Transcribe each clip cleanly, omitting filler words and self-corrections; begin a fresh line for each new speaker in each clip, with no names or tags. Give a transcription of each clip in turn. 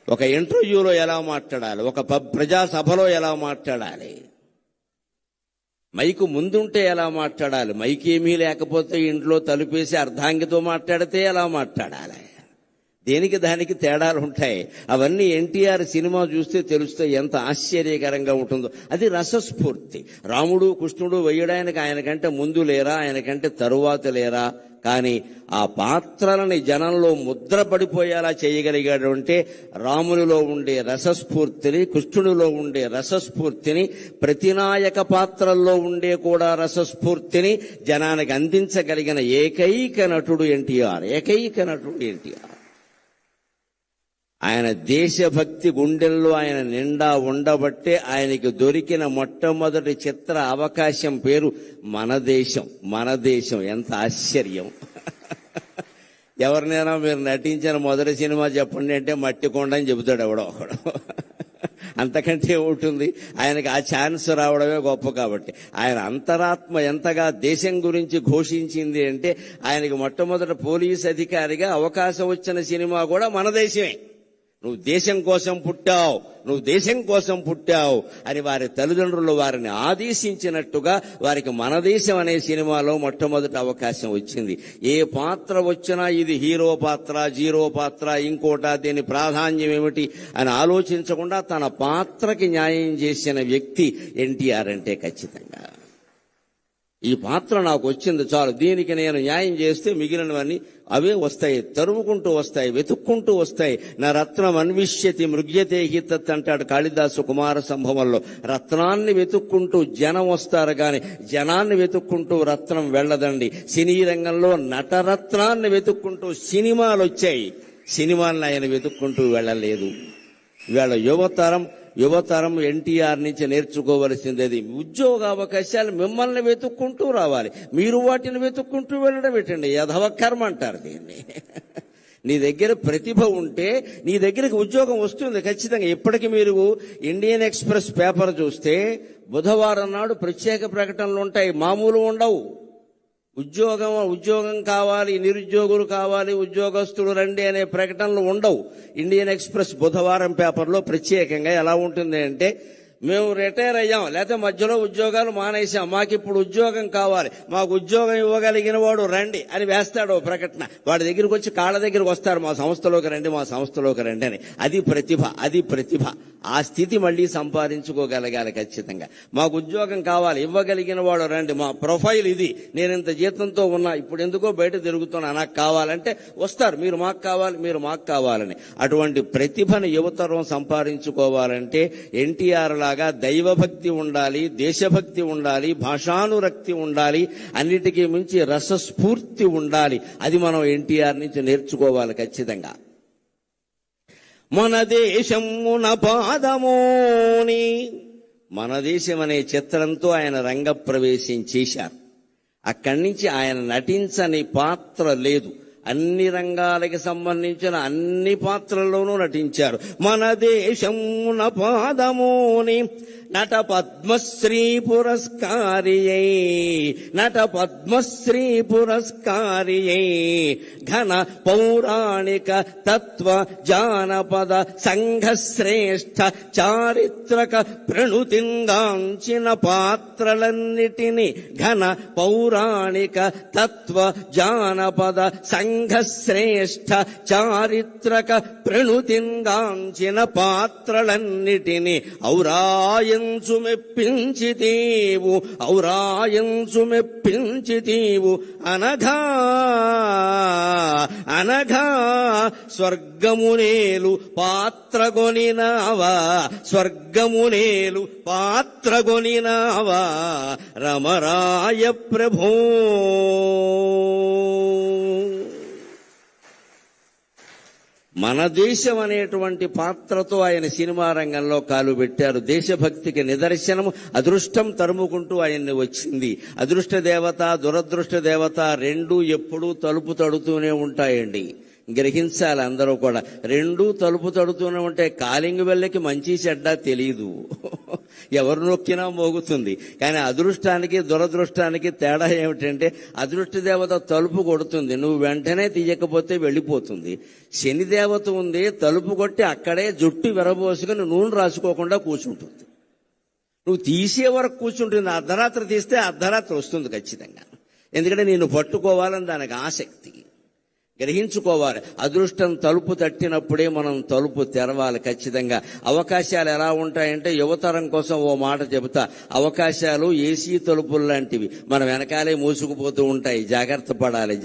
ఒక ఇంటర్వ్యూలో ఎలా మాట్లాడాలి, ఒక ప్రజాసభలో ఎలా మాట్లాడాలి, మైకు ముందుంటే ఎలా మాట్లాడాలి, మైక్ ఏమీ లేకపోతే ఇంట్లో తలుపేసి అర్ధాంగితో మాట్లాడితే ఎలా మాట్లాడాలి, దేనికి దానికి తేడాలు ఉంటాయి. అవన్నీ ఎన్టీఆర్ సినిమా చూస్తే తెలుస్తాయి, ఎంత ఆశ్చర్యకరంగా ఉంటుందో. అది రసస్ఫూర్తి. రాముడు కృష్ణుడు వేయడానికి ఆయనకంటే ముందు లేరా, ఆయనకంటే తరువాత లేరా, కానీ ఆ పాత్రలని జనంలో ముద్ర పడిపోయేలా చేయగలిగాడు అంటే రామునిలో ఉండే రసస్ఫూర్తిని, కృష్ణుడిలో ఉండే రసస్ఫూర్తిని, ప్రతినాయక పాత్రల్లో ఉండే కూడా రసస్ఫూర్తిని జనానికి అందించగలిగిన ఏకైక నటుడు ఎన్టీఆర్. ఏకైక నటుడు ఎన్టీఆర్. ఆయన దేశభక్తి గుండెల్లో ఆయన నిండా ఉండబట్టే ఆయనకి దొరికిన మొట్టమొదటి చిత్ర అవకాశం పేరు మన దేశం. మన దేశం ఎంత ఆశ్చర్యం. ఎవరినైనా మీరు నటించిన మొదటి సినిమా చెప్పండి అంటే మట్టి కొండ అని చెబుతాడు ఎవడో ఒకడు. అంతకంటే ఉంటుంది. ఆయనకి ఆ ఛాన్స్ రావడమే గొప్ప. కాబట్టి ఆయన అంతరాత్మ ఎంతగా దేశం గురించి ఘోషించింది అంటే ఆయనకి మొట్టమొదటి పోలీస్ అధికారిగా అవకాశం వచ్చిన సినిమా కూడా మన దేశమే. నువ్వు దేశం కోసం పుట్టావు, నువ్వు దేశం కోసం పుట్టావు అని వారి తల్లిదండ్రులు వారిని ఆదేశించినట్టుగా వారికి మన దేశం అనే సినిమాలో మొట్టమొదటి అవకాశం వచ్చింది. ఏ పాత్ర వచ్చినా ఇది హీరో పాత్ర, జీరో పాత్ర, ఇంకోట, దీని ప్రాధాన్యం ఏమిటి అని ఆలోచించకుండా తన పాత్రకి న్యాయం చేసిన వ్యక్తి ఎన్టీఆర్ అంటే ఖచ్చితంగా. ఈ పాత్ర నాకు వచ్చింది చాలు, దీనికి నేను న్యాయం చేస్తే మిగిలినవన్నీ అవే వస్తాయి, తరుముకుంటూ వస్తాయి, వెతుక్కుంటూ వస్తాయి. నా రత్నం అన్విష్యతి మృగ్యతే హితత్ అంటాడు కాళిదాసు కుమార సంభవంలో. రత్నాన్ని వెతుక్కుంటూ జనం వస్తారు గాని జనాన్ని వెతుక్కుంటూ రత్నం వెళ్ళదండి. సినీ రంగంలో నటరత్నాన్ని వెతుక్కుంటూ సినిమాలు వచ్చాయి, సినిమాలను ఆయన వెతుక్కుంటూ వెళ్ళలేదు. ఇవాళ యువతరం ఎన్టీఆర్ నుంచి నేర్చుకోవలసింది అది. ఉద్యోగ అవకాశాలు మిమ్మల్ని వెతుక్కుంటూ రావాలి, మీరు వాటిని వెతుక్కుంటూ వెళ్ళడం ఏంటండి? యధవ కర్మ అంటారు దీన్ని. నీ దగ్గర ప్రతిభ ఉంటే నీ దగ్గరికి ఉద్యోగం వస్తుంది ఖచ్చితంగా. ఇప్పటికి మీరు ఇండియన్ ఎక్స్ప్రెస్ పేపర్ చూస్తే బుధవారం నాడు ప్రత్యేక ప్రకటనలు ఉంటాయి, మామూలు ఉండవు. ఉద్యోగం కావాలి, నిరుద్యోగులు కావాలి, ఉద్యోగస్తులు రండి అనే ప్రకటనలు ఉండవు. ఇండియన్ ఎక్స్ప్రెస్ బుధవారం పేపర్లో ప్రత్యేకంగా ఎలా ఉంటుంది అంటే, మేము రిటైర్ అయ్యాం, లేకపోతే మధ్యలో ఉద్యోగాలు మానేశాం, మాకు ఇప్పుడు ఉద్యోగం కావాలి, మాకు ఉద్యోగం ఇవ్వగలిగిన వాడు రండి అని వేస్తాడు ప్రకటన. వాడి దగ్గరికి వచ్చి కాళ్ళ దగ్గరికి వస్తారు, మా సంస్థలోకి రండి, మా సంస్థలోకి రండి అని. అది ప్రతిభ, అది ప్రతిభ. ఆ స్థితి మళ్ళీ సంపాదించుకోగలగాలి ఖచ్చితంగా. మాకు ఉద్యోగం కావాలి, ఇవ్వగలిగిన వాడు రండి, మా ప్రొఫైల్ ఇది, నేను ఇంత జీతంతో ఉన్నా, ఇప్పుడు ఎందుకో బయట తిరుగుతున్నా, నాకు కావాలంటే వస్తారు, మీరు మాకు కావాలి, మీరు మాకు కావాలని. అటువంటి ప్రతిభను యువతరం సంపాదించుకోవాలంటే ఎన్టీఆర్ లాగా దైవభక్తి ఉండాలి, దేశభక్తి ఉండాలి, భాషానురక్తి ఉండాలి, అన్నిటికీ మించి రసస్ఫూర్తి ఉండాలి. అది మనం ఎన్టీఆర్ నుంచి నేర్చుకోవాలి ఖచ్చితంగా. మన దేశమున పాదమోని, మన దేశం అనే చిత్రంతో ఆయన రంగప్రవేశం చేశారు. అక్కడి నుంచి ఆయన నటించని పాత్ర లేదు. అన్ని రంగాలకి సంబంధించిన అన్ని పాత్రల్లోనూ నటించారు. మన దేశమున పాదమోని నట పద్మశ్రీ పురస్కారియై, నట పద్మశ్రీ పురస్కారియై, ఘన పౌరాణిక తత్వ జానపద సంఘశ్రేష్ఠ చారిత్రక ప్రణుతింగాంచిన పాత్రలన్నిటినీ, ఘన పౌరాణిక తత్వ జానపద సంఘశ్రేష్ఠ చారిత్రక ప్రణుతింగాంచిన పాత్రలన్నిటినీ ఔరాయంచు మెప్పించితీవు, ఔరాయంచు మెప్పించితీవు అనఘా అనఘా స్వర్గమునేలు పాత్రగొనినావా, స్వర్గమునేలు పాత్రగొనినావా రమరాయ ప్రభో. మన దేశం అనేటువంటి పాత్రతో ఆయన సినిమా రంగంలో కాలు పెట్టారు. దేశభక్తికి నిదర్శనం అదృష్టం తరుముకుంటూ ఆయన్ని వచ్చింది. అదృష్ట దేవత, దురదృష్ట దేవత రెండూ ఎప్పుడూ తలుపు తడుతూనే ఉంటాయండి. గ్రహించాలి అందరూ కూడా. రెండూ తలుపు తడుతూనే ఉంటాయి. కాలింగ్ వెళ్ళకి మంచి చెడ్డ తెలీదు. ఎవరు నొక్కినా మోగుతుంది. కానీ అదృష్టానికి దురదృష్టానికి తేడా ఏమిటంటే అదృష్ట దేవత తలుపు కొడుతుంది, నువ్వు వెంటనే తీయకపోతే వెళ్ళిపోతుంది. శని దేవత ఉంది, తలుపు కొట్టి అక్కడే జుట్టు విరబోసుకుని నూనె రాసుకోకుండా కూర్చుంటుంది. నువ్వు తీసే వరకు కూర్చుంటుంది. అర్ధరాత్రి తీస్తే అర్ధరాత్రి వస్తుంది ఖచ్చితంగా. ఎందుకంటే నిన్ను పట్టుకోవాలని దానికి ఆసక్తి. గ్రహించుకోవాలి. అదృష్టం తలుపు తట్టినప్పుడే మనం తలుపు తెరవాలి ఖచ్చితంగా. అవకాశాలు ఎలా ఉంటాయంటే యువతరం కోసం ఓ మాట చెబుతా. అవకాశాలు ఏసీ తలుపులు లాంటివి, మన వెనకాలే మూసుకుపోతూ ఉంటాయి. జాగ్రత్త పడాలి.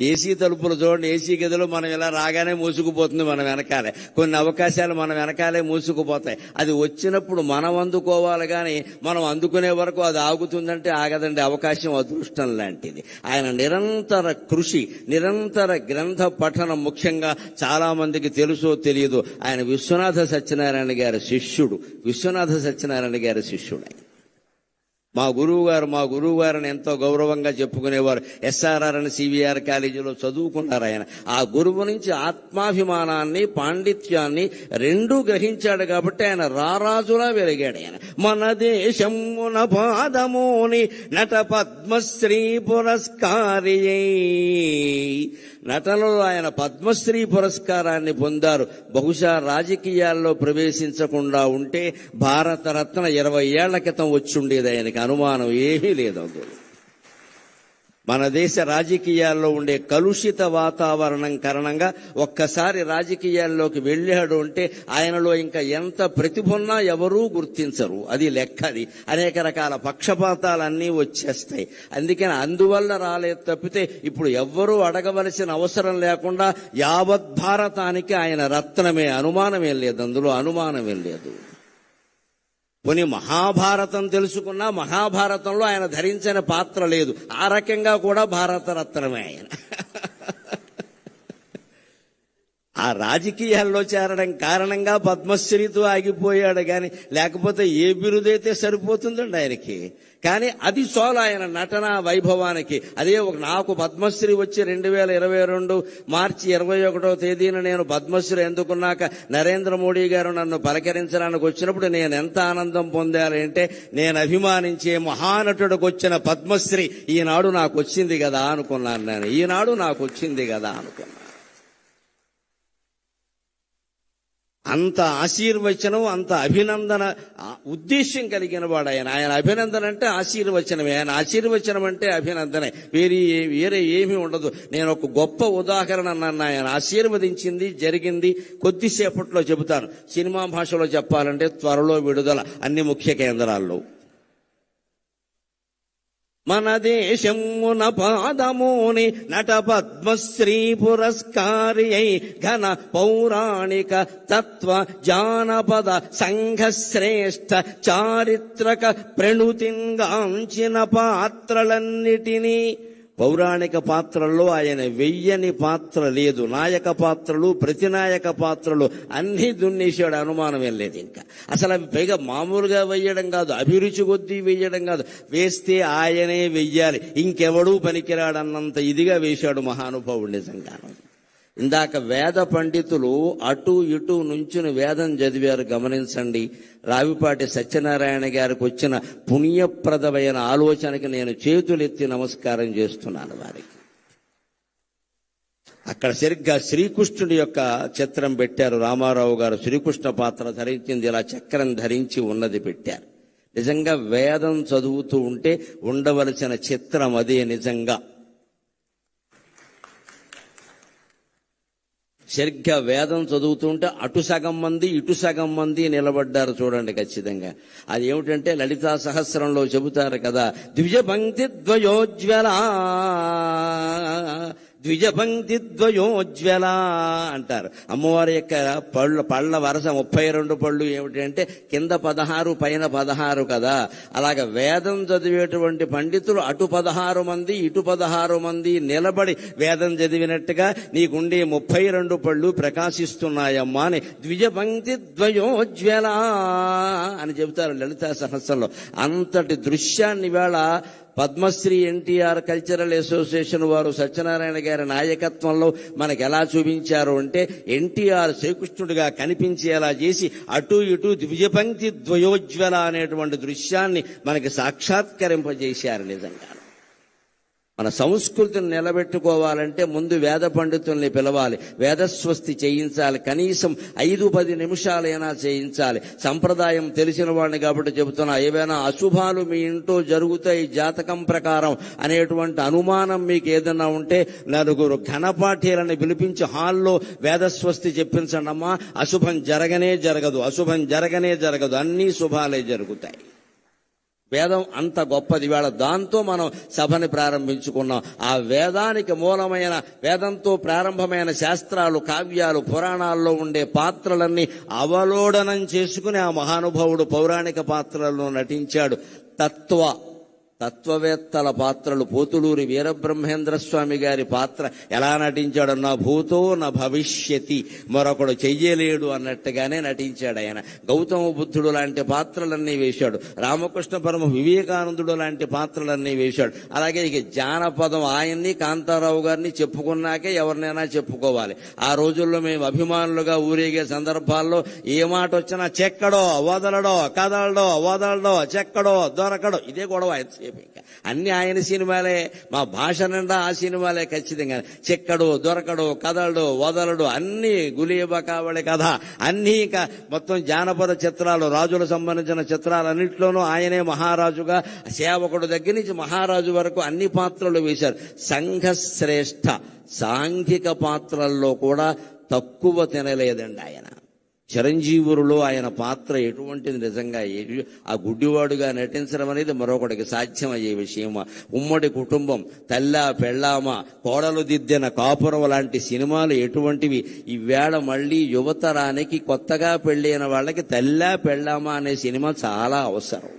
ఏసీ తలుపులు చూడండి, ఏసీ గదిలో మనం ఇలా రాగానే మూసుకుపోతుంది మన వెనకాలే. కొన్ని అవకాశాలు మన వెనకాలే మూసుకుపోతాయి. అది వచ్చినప్పుడు మనం అందుకోవాలి, కానీ మనం అందుకునే వరకు అది ఆగుతుందంటే ఆగదండి. అవకాశం అదృష్టం లాంటిది. ఆయన నిరంతర కృషి, నిరంతర గ్రంథ పఠనం ముఖ్యంగా చాలా మందికి తెలుసో తెలియదు, ఆయన విశ్వనాథ సత్యనారాయణ గారి శిష్యుడు. మా గురువు గారిని ఎంతో గౌరవంగా చెప్పుకునేవారు. ఎస్ఆర్ఆర్ అని సివిఆర్ కాలేజీలో చదువుకున్నారు ఆయన. ఆ గురువు నుంచి ఆత్మాభిమానాన్ని, పాండిత్యాన్ని రెండూ గ్రహించాడు కాబట్టి ఆయన రారాజులా వెలిగాడు. ఆయన మన దేశమున పాదమోని నట పద్మశ్రీ పురస్కారి. నటనలో ఆయన పద్మశ్రీ పురస్కారాన్ని పొందారు. బహుశా రాజకీయాల్లో ప్రవేశించకుండా ఉంటే భారతరత్న 20 ఏళ్ల క్రితం వచ్చుండేది ఆయనకి, అనుమానం ఏమీ లేదు. అందులో మన దేశ రాజకీయాల్లో ఉండే కలుషిత వాతావరణం కారణంగా ఒక్కసారి రాజకీయాల్లోకి వెళ్ళాడు అంటే ఆయనలో ఇంకా ఎంత ప్రతిభ ఉన్నా ఎవరూ గుర్తించరు. అది లెక్క. అది అనేక రకాల పక్షపాతాలన్నీ వచ్చేస్తాయి. అందువల్ల రాలేదు తప్పితే ఇప్పుడు ఎవ్వరూ అడగవలసిన అవసరం లేకుండా యావత్ భారతానికి ఆయన రత్నమే, అనుమానమేం లేదు. అందులో అనుమానమేం లేదు. పోనీ మహాభారతం తెలుసుకున్నా మహాభారతంలో ఆయన ధరించిన పాత్ర లేదు. ఆ రకంగా కూడా భారతరత్నమే ఆయన. ఆ రాజకీయాల్లో చేరడం కారణంగా పద్మశ్రీతో ఆగిపోయాడు, కానీ లేకపోతే ఏ బిరుదైతే సరిపోతుందండి ఆయనకి. కానీ అది చాలు ఆయన నటన వైభవానికి. అదే నాకు పద్మశ్రీ వచ్చి 2022 మార్చి 21వ తేదీన నేను పద్మశ్రీ ఎందుకున్నాక నరేంద్ర మోడీ గారు నన్ను పలకరించడానికి వచ్చినప్పుడు నేను ఎంత ఆనందం పొందాలంటే, నేను అభిమానించే మహానటుడికి వచ్చిన పద్మశ్రీ ఈనాడు నాకు వచ్చింది కదా అనుకున్నాను. అంత ఆశీర్వచనం, అంత అభినందన ఉద్దేశ్యం కలిగిన వాడు ఆయన. ఆయన అభినందన అంటే ఆశీర్వచనమే, ఆయన ఆశీర్వచనం అంటే అభినందనే, వేరే ఏమీ ఉండదు. నేను ఒక గొప్ప ఉదాహరణ నన్ను ఆయన ఆశీర్వదించింది జరిగింది కొద్దిసేపట్లో చెబుతాను. సినిమా భాషలో చెప్పాలంటే త్వరలో విడుదల అన్ని ముఖ్య కేంద్రాల్లో. మన దేశమున పాదమోని నట పద్మశ్రీ పురస్కారి ఘన పౌరాణిక తత్వ జానపద సంఘ శ్రేష్ఠ చారిత్రక ప్రణుతింగాంచిన పాత్రలన్నిటినీ, పౌరాణిక పాత్రల్లో ఆయన వెయ్యని పాత్ర లేదు. నాయక పాత్రలు, ప్రతినాయక పాత్రలు అన్నీ దున్నేశాడు, అనుమానమేం లేదు. ఇంకా అసలు అవి పైగా మామూలుగా వెయ్యడం కాదు, అభిరుచి కొద్దీ వెయ్యడం కాదు, వేస్తే ఆయనే వెయ్యాలి, ఇంకెవడూ పనికిరాడన్నంత ఇదిగా వేశాడు మహానుభావుడు నిజంగాను. ఇందాక వేద పండితులు అటు ఇటు నుంచుని వేదం చదివారు, గమనించండి. రావిపాటి సత్యనారాయణ గారికి వచ్చిన పుణ్యప్రదమైన ఆలోచనకి నేను చేతులెత్తి నమస్కారం చేస్తున్నాను వారికి. అక్కడ సరిగ్గా శ్రీకృష్ణుడి యొక్క చిత్రం పెట్టారు. రామారావు గారు శ్రీకృష్ణ పాత్ర ధరించింది, ఇలా చక్రం ధరించి ఉన్నది పెట్టారు. నిజంగా వేదం చదువుతూ ఉంటే ఉండవలసిన చిత్రం అదే. నిజంగా సరిగ్గా వేదం చదువుతుంటే అటు సగం మంది ఇటు సగం మంది నిలబడ్డారు చూడండి ఖచ్చితంగా. అది ఏమిటంటే లలితా సహస్రంలో చెబుతారు కదా, ద్విజపంక్తి ద్వయోజ్వల అంటారు. అమ్మవారి యొక్క పళ్ళ వరస 32 పళ్ళు ఏమిటంటే కింద 16 పైన 16 కదా. అలాగ వేదం చదివేటువంటి పండితులు అటు 16 మంది ఇటు 16 మంది నిలబడి వేదం చదివినట్టుగా నీకుండే 32 పళ్ళు ప్రకాశిస్తున్నాయమ్మా అని ద్విజపంక్తి ద్వయోజ్వల అని చెబుతారు లలితా సహస్రంలో. అంతటి దృశ్యాన్ని వేళ పద్మశ్రీ ఎన్టీఆర్ కల్చరల్ అసోసియేషన్ వారు సత్యనారాయణ గారి నాయకత్వంలో మనకు ఎలా చూపించారు అంటే, ఎన్టీఆర్ శ్రీకృష్ణుడిగా కనిపించేలా చేసి అటు ఇటు ద్విజపంక్తి ద్వయోజ్వల అనేటువంటి దృశ్యాన్ని మనకి సాక్షాత్కరింపజేశారు. నిజంగా మన సంస్కృతిని నిలబెట్టుకోవాలంటే ముందు వేద పండితుల్ని పిలవాలి, వేదస్వస్తి చేయించాలి, కనీసం 5-10 నిమిషాలైనా చేయించాలి. సంప్రదాయం తెలిసిన వాడిని కాబట్టి చెబుతున్నా, ఏవైనా అశుభాలు మీ ఇంట్లో జరుగుతాయి జాతకం ప్రకారం అనేటువంటి అనుమానం మీకు ఏదైనా ఉంటే 4 ఘనపాఠీలను పిలిపించి హాల్లో వేదస్వస్తి చెప్పించండి అమ్మా. అశుభం జరగనే జరగదు, అశుభం జరగనే జరగదు, అన్ని శుభాలే జరుగుతాయి. వేదం అంత గొప్పది. వేళ దాంతో మనం సభని ప్రారంభించుకున్నాం. ఆ వేదానికి మూలమైన, వేదంతో ప్రారంభమైన శాస్త్రాలు, కావ్యాలు, పురాణాల్లో ఉండే పాత్రలన్నీ అవలోడనం చేసుకుని ఆ మహానుభావుడు పౌరాణిక పాత్రలను నటించాడు. తత్వవేత్తల పాత్రలు, పోతులూరి వీరబ్రహ్మేంద్ర స్వామి గారి పాత్ర ఎలా నటించాడు, నా భూతో నా భవిష్యతి, మరొకడు చెయ్యలేడు అన్నట్టుగానే నటించాడు ఆయన. గౌతమ బుద్ధుడు లాంటి పాత్రలన్నీ వేశాడు. రామకృష్ణ పరమ వివేకానందుడు లాంటి పాత్రలన్నీ వేశాడు. అలాగే ఇక జానపదం ఆయన్ని, కాంతారావు గారిని చెప్పుకున్నాకే ఎవరినైనా చెప్పుకోవాలి. ఆ రోజుల్లో మేము అభిమానులుగా ఊరేగే సందర్భాల్లో ఏ మాట వచ్చినా చెక్కడో వదలడో, కదలడో వదలడో, చెక్కడో దొరకడో, ఇదే గొడవ. అన్ని ఆయన సినిమాలే, మా భాష నిండా ఆ సినిమాలే. ఖచ్చితంగా చెక్కడు, దొరకడు, కదలడు, వదలడు, అన్ని గులీబ కావళి కథ, అన్ని ఇంకా మొత్తం జానపద చిత్రాలు, రాజులకు సంబంధించిన చిత్రాలన్నింటిలోనూ ఆయనే మహారాజుగా, సేవకుడు దగ్గర నుంచి మహారాజు వరకు అన్ని పాత్రలు వేశారు. సంఘశ్రేష్ఠ సాంఘిక పాత్రల్లో కూడా తక్కువ తినలేదండి ఆయన. చిరంజీవులలో ఆయన పాత్ర ఎటువంటిది, నిజంగా ఆ గుడ్డివాడుగా నటించడం అనేది మరొకటికి సాధ్యమయ్యే విషయమా. ఉమ్మడి కుటుంబం, తల్లా పెళ్ళామ, కోడలు దిద్దిన కాపురం లాంటి సినిమాలు ఎటువంటివి. ఈవేళ మళ్ళీ యువతరానికి, కొత్తగా పెళ్ళైన వాళ్ళకి తల్లా పెళ్ళామ అనే సినిమా చాలా అవసరం.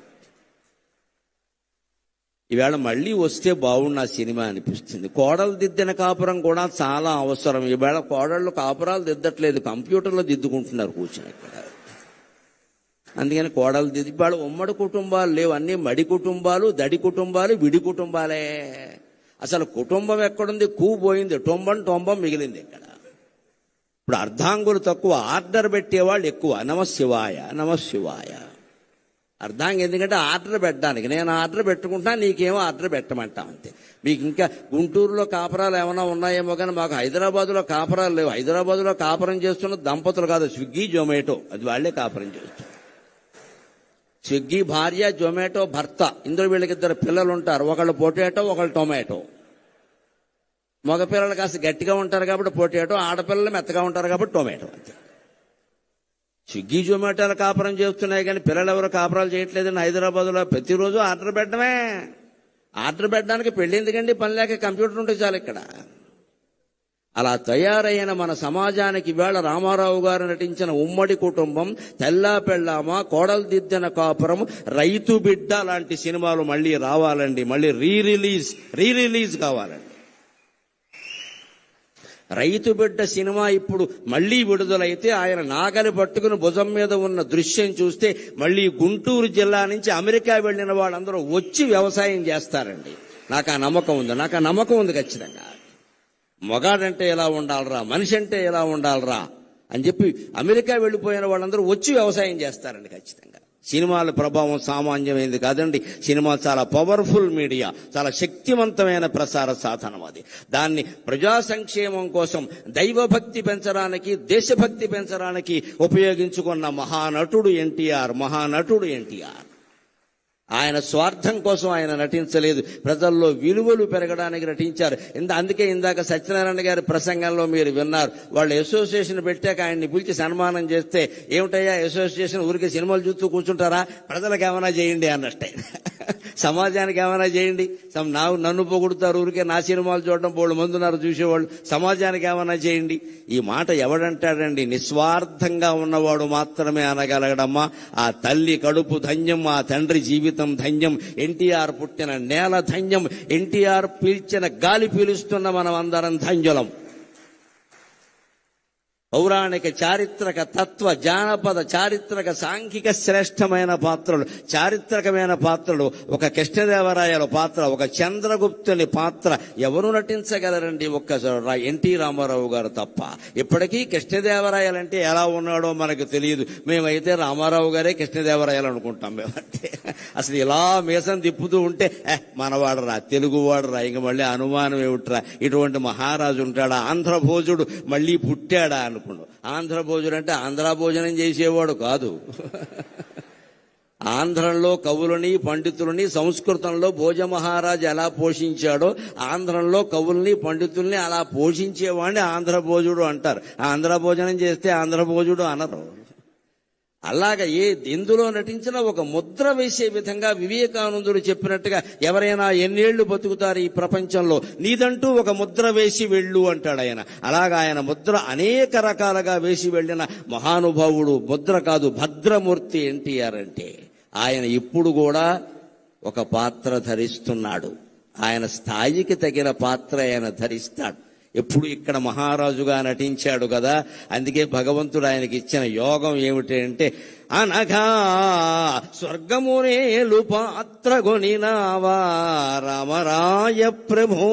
ఈవేళ మళ్ళీ వస్తే బాగున్న సినిమా అనిపిస్తుంది. కోడలు దిద్దిన కాపురం కూడా చాలా అవసరం. ఈవేళ కోడళ్ళు కాపురాలు దిద్దట్లేదు, కంప్యూటర్లో దిద్దుకుంటున్నారు కూర్చొని ఇక్కడ. అందుకని కోడలు దిద్ది, ఇవాళ ఉమ్మడి కుటుంబాలు లేవు, అన్ని మడి కుటుంబాలు, దడి కుటుంబాలు, విడి కుటుంబాలే. అసలు కుటుంబం ఎక్కడుంది? పోయింది, టొంబం మిగిలింది ఇక్కడ. ఇప్పుడు అర్ధాంగులు తక్కువ, ఆర్డర్ పెట్టేవాళ్ళు ఎక్కువ. నమశివాయ నమశివాయ. అర్ధాంగం ఎందుకంటే ఆర్డర్ పెట్టడానికి, నేను ఆర్డర్ పెట్టుకుంటా, నీకేమో ఆర్డర్ పెట్టమంటా అంతే. మీకు ఇంకా గుంటూరులో కాపురాలు ఏమైనా ఉన్నాయేమో కానీ మాకు హైదరాబాద్లో కాపురాలు లేవు. హైదరాబాద్లో కాపురం చేస్తున్న దంపతులు కాదు, స్విగ్గీ జొమాటో, అది వాళ్లే కాపురం చేస్తారు. స్విగ్గీ భార్య, జొమాటో భర్త, ఇందులో వీళ్ళకి 2 పిల్లలు ఉంటారు. ఒకళ్ళు పొటాటో, ఒకళ్ళు టొమాటో. మగ పిల్లలు కాస్త గట్టిగా ఉంటారు కాబట్టి పొటాటో, ఆడపిల్లలు మెత్తగా ఉంటారు కాబట్టి టొమాటో అంతే. స్విగ్గీ జొమాటోలు కాపురం చేస్తున్నాయి కానీ పిల్లలు ఎవరు కాపురాలు చేయట్లేదండి. హైదరాబాద్లో ప్రతిరోజు ఆర్డర్ పెట్టడమే. ఆర్డర్ పెట్టడానికి పెళ్లి ఎందుకండి, పని లేక కంప్యూటర్ ఉంటే చాలు ఇక్కడ. అలా తయారైన మన సమాజానికి ఇవాళ రామారావు గారు నటించిన ఉమ్మడి కుటుంబం, తెల్లా పెళ్ళామ, కోడలు దిద్దిన కాపురం, రైతు బిడ్డ లాంటి సినిమాలు మళ్ళీ రావాలండి. మళ్ళీ రీ రిలీజ్ కావాలండి. రైతు బిడ్డ సినిమా ఇప్పుడు మళ్లీ విడుదలైతే ఆయన నాగలి పట్టుకుని భుజం మీద ఉన్న దృశ్యం చూస్తే మళ్లీ గుంటూరు జిల్లా నుంచి అమెరికా వెళ్లిన వాళ్ళందరూ వచ్చి వ్యవసాయం చేస్తారండి. నాకు ఆ నమ్మకం ఉంది ఖచ్చితంగా. మగాడంటే ఎలా ఉండాలరా, మనిషి అంటే ఎలా ఉండాలరా అని చెప్పి అమెరికా వెళ్లిపోయిన వాళ్ళందరూ వచ్చి వ్యవసాయం చేస్తారండి ఖచ్చితంగా. సినిమాల ప్రభావం సామాన్యమైనది కాదండి. సినిమా చాలా పవర్ఫుల్ మీడియా, చాలా శక్తివంతమైన ప్రసార సాధనం. అది దాన్ని ప్రజా సంక్షేమం కోసం, దైవభక్తి పెంచడానికి, దేశభక్తి పెంచడానికి ఉపయోగించుకున్న మహానటుడు ఎన్టీఆర్. ఆయన స్వార్థం కోసం ఆయన నటించలేదు, ప్రజల్లో విలువలు పెరగడానికి నటించారు. అందుకే ఇందాక సత్యనారాయణ గారి ప్రసంగంలో మీరు విన్నారు, వాళ్ళు అసోసియేషన్ పెట్టాక ఆయన్ని పిలిచి సన్మానం చేస్తే, ఏమిటయ్యా అసోసియేషన్ ఊరికే సినిమాలు చూస్తూ కూర్చుంటారా, ప్రజలకు ఏమైనా చేయండి అన్నట్టే. సమాజానికి ఏమైనా చేయండి. నన్ను పొగుడుతారు, ఊరికే నా సినిమాలు చూడడం బోళ్ళు మంది ఉన్నారు చూసేవాళ్ళు, సమాజానికి ఏమైనా చేయండి. ఈ మాట ఎవడంటాడండి? నిస్వార్థంగా ఉన్నవాడు మాత్రమే అనగలగడమ్మా. ఆ తల్లి కడుపు ధన్యం, ఆ తండ్రి జీవితం ధన్యం, ఎన్టీఆర్ పుట్టిన నేల ధన్యం, ఎన్టీఆర్ పీల్చిన గాలి పీలుస్తున్న మనం అందరం ధన్యులం. పౌరాణిక చారిత్రక తత్వ జానపద చారిత్రక సాంఘిక శ్రేష్టమైన పాత్రలు, చారిత్రకమైన పాత్రలు. ఒక కృష్ణదేవరాయల పాత్ర, ఒక చంద్రగుప్తుని పాత్ర ఎవరు నటించగలరండి? ఒక్క ఎన్టీ రామారావు గారు తప్ప. ఇప్పటికీ కృష్ణదేవరాయలంటే ఎలా ఉన్నాడో మనకు తెలియదు. మేమైతే రామారావు గారే కృష్ణదేవరాయలు అనుకుంటాం. మేమంటే అసలు ఇలా మీసం తిప్పుతూ ఉంటే మనవాడరా, తెలుగువాడరా, ఇంక మళ్ళీ అనుమానం ఏమిట్రా, ఇటువంటి మహారాజు ఉంటాడా, ఆంధ్రభోజుడు మళ్ళీ పుట్టాడా అనుకున్నాడు. ఆంధ్రభోజుడు అంటే ఆంధ్ర భోజనం చేసేవాడు కాదు. ఆంధ్రంలో కవులని పండితులని సంస్కృతంలో భోజ మహారాజు ఎలా పోషించాడో ఆంధ్రంలో కవుల్ని పండితుల్ని అలా పోషించేవాడిని ఆంధ్రభోజుడు అంటారు. ఆంధ్ర భోజనం చేస్తే ఆంధ్రభోజుడు అనరు. అలాగా ఎందులో నటించినా ఒక ముద్ర వేసే విధంగా వివేకానందుడు చెప్పినట్టుగా ఎవరైనా ఎన్నేళ్లు బతుకుతారు ఈ ప్రపంచంలో, నీదంటూ ఒక ముద్ర వేసి వెళ్ళు అంటాడు ఆయన. అలాగా ఆయన ముద్ర అనేక రకాలుగా వేసి వెళ్ళిన మహానుభావుడు. ముద్ర కాదు, భద్రమూర్తి ఎన్టీఆర్ అంటే. ఆయన ఇప్పుడు కూడా ఒక పాత్ర ధరిస్తున్నాడు. ఆయన స్థాయికి తగిన పాత్ర ఆయన ధరిస్తాడు. ఎప్పుడు ఇక్కడ మహారాజుగా నటించాడు కదా, అందుకే భగవంతుడు ఆయనకి ఇచ్చిన యోగం ఏమిటి అంటే, అనగా స్వర్గమునేలు పాత్ర గొనినావా రామరాయ ప్రభో.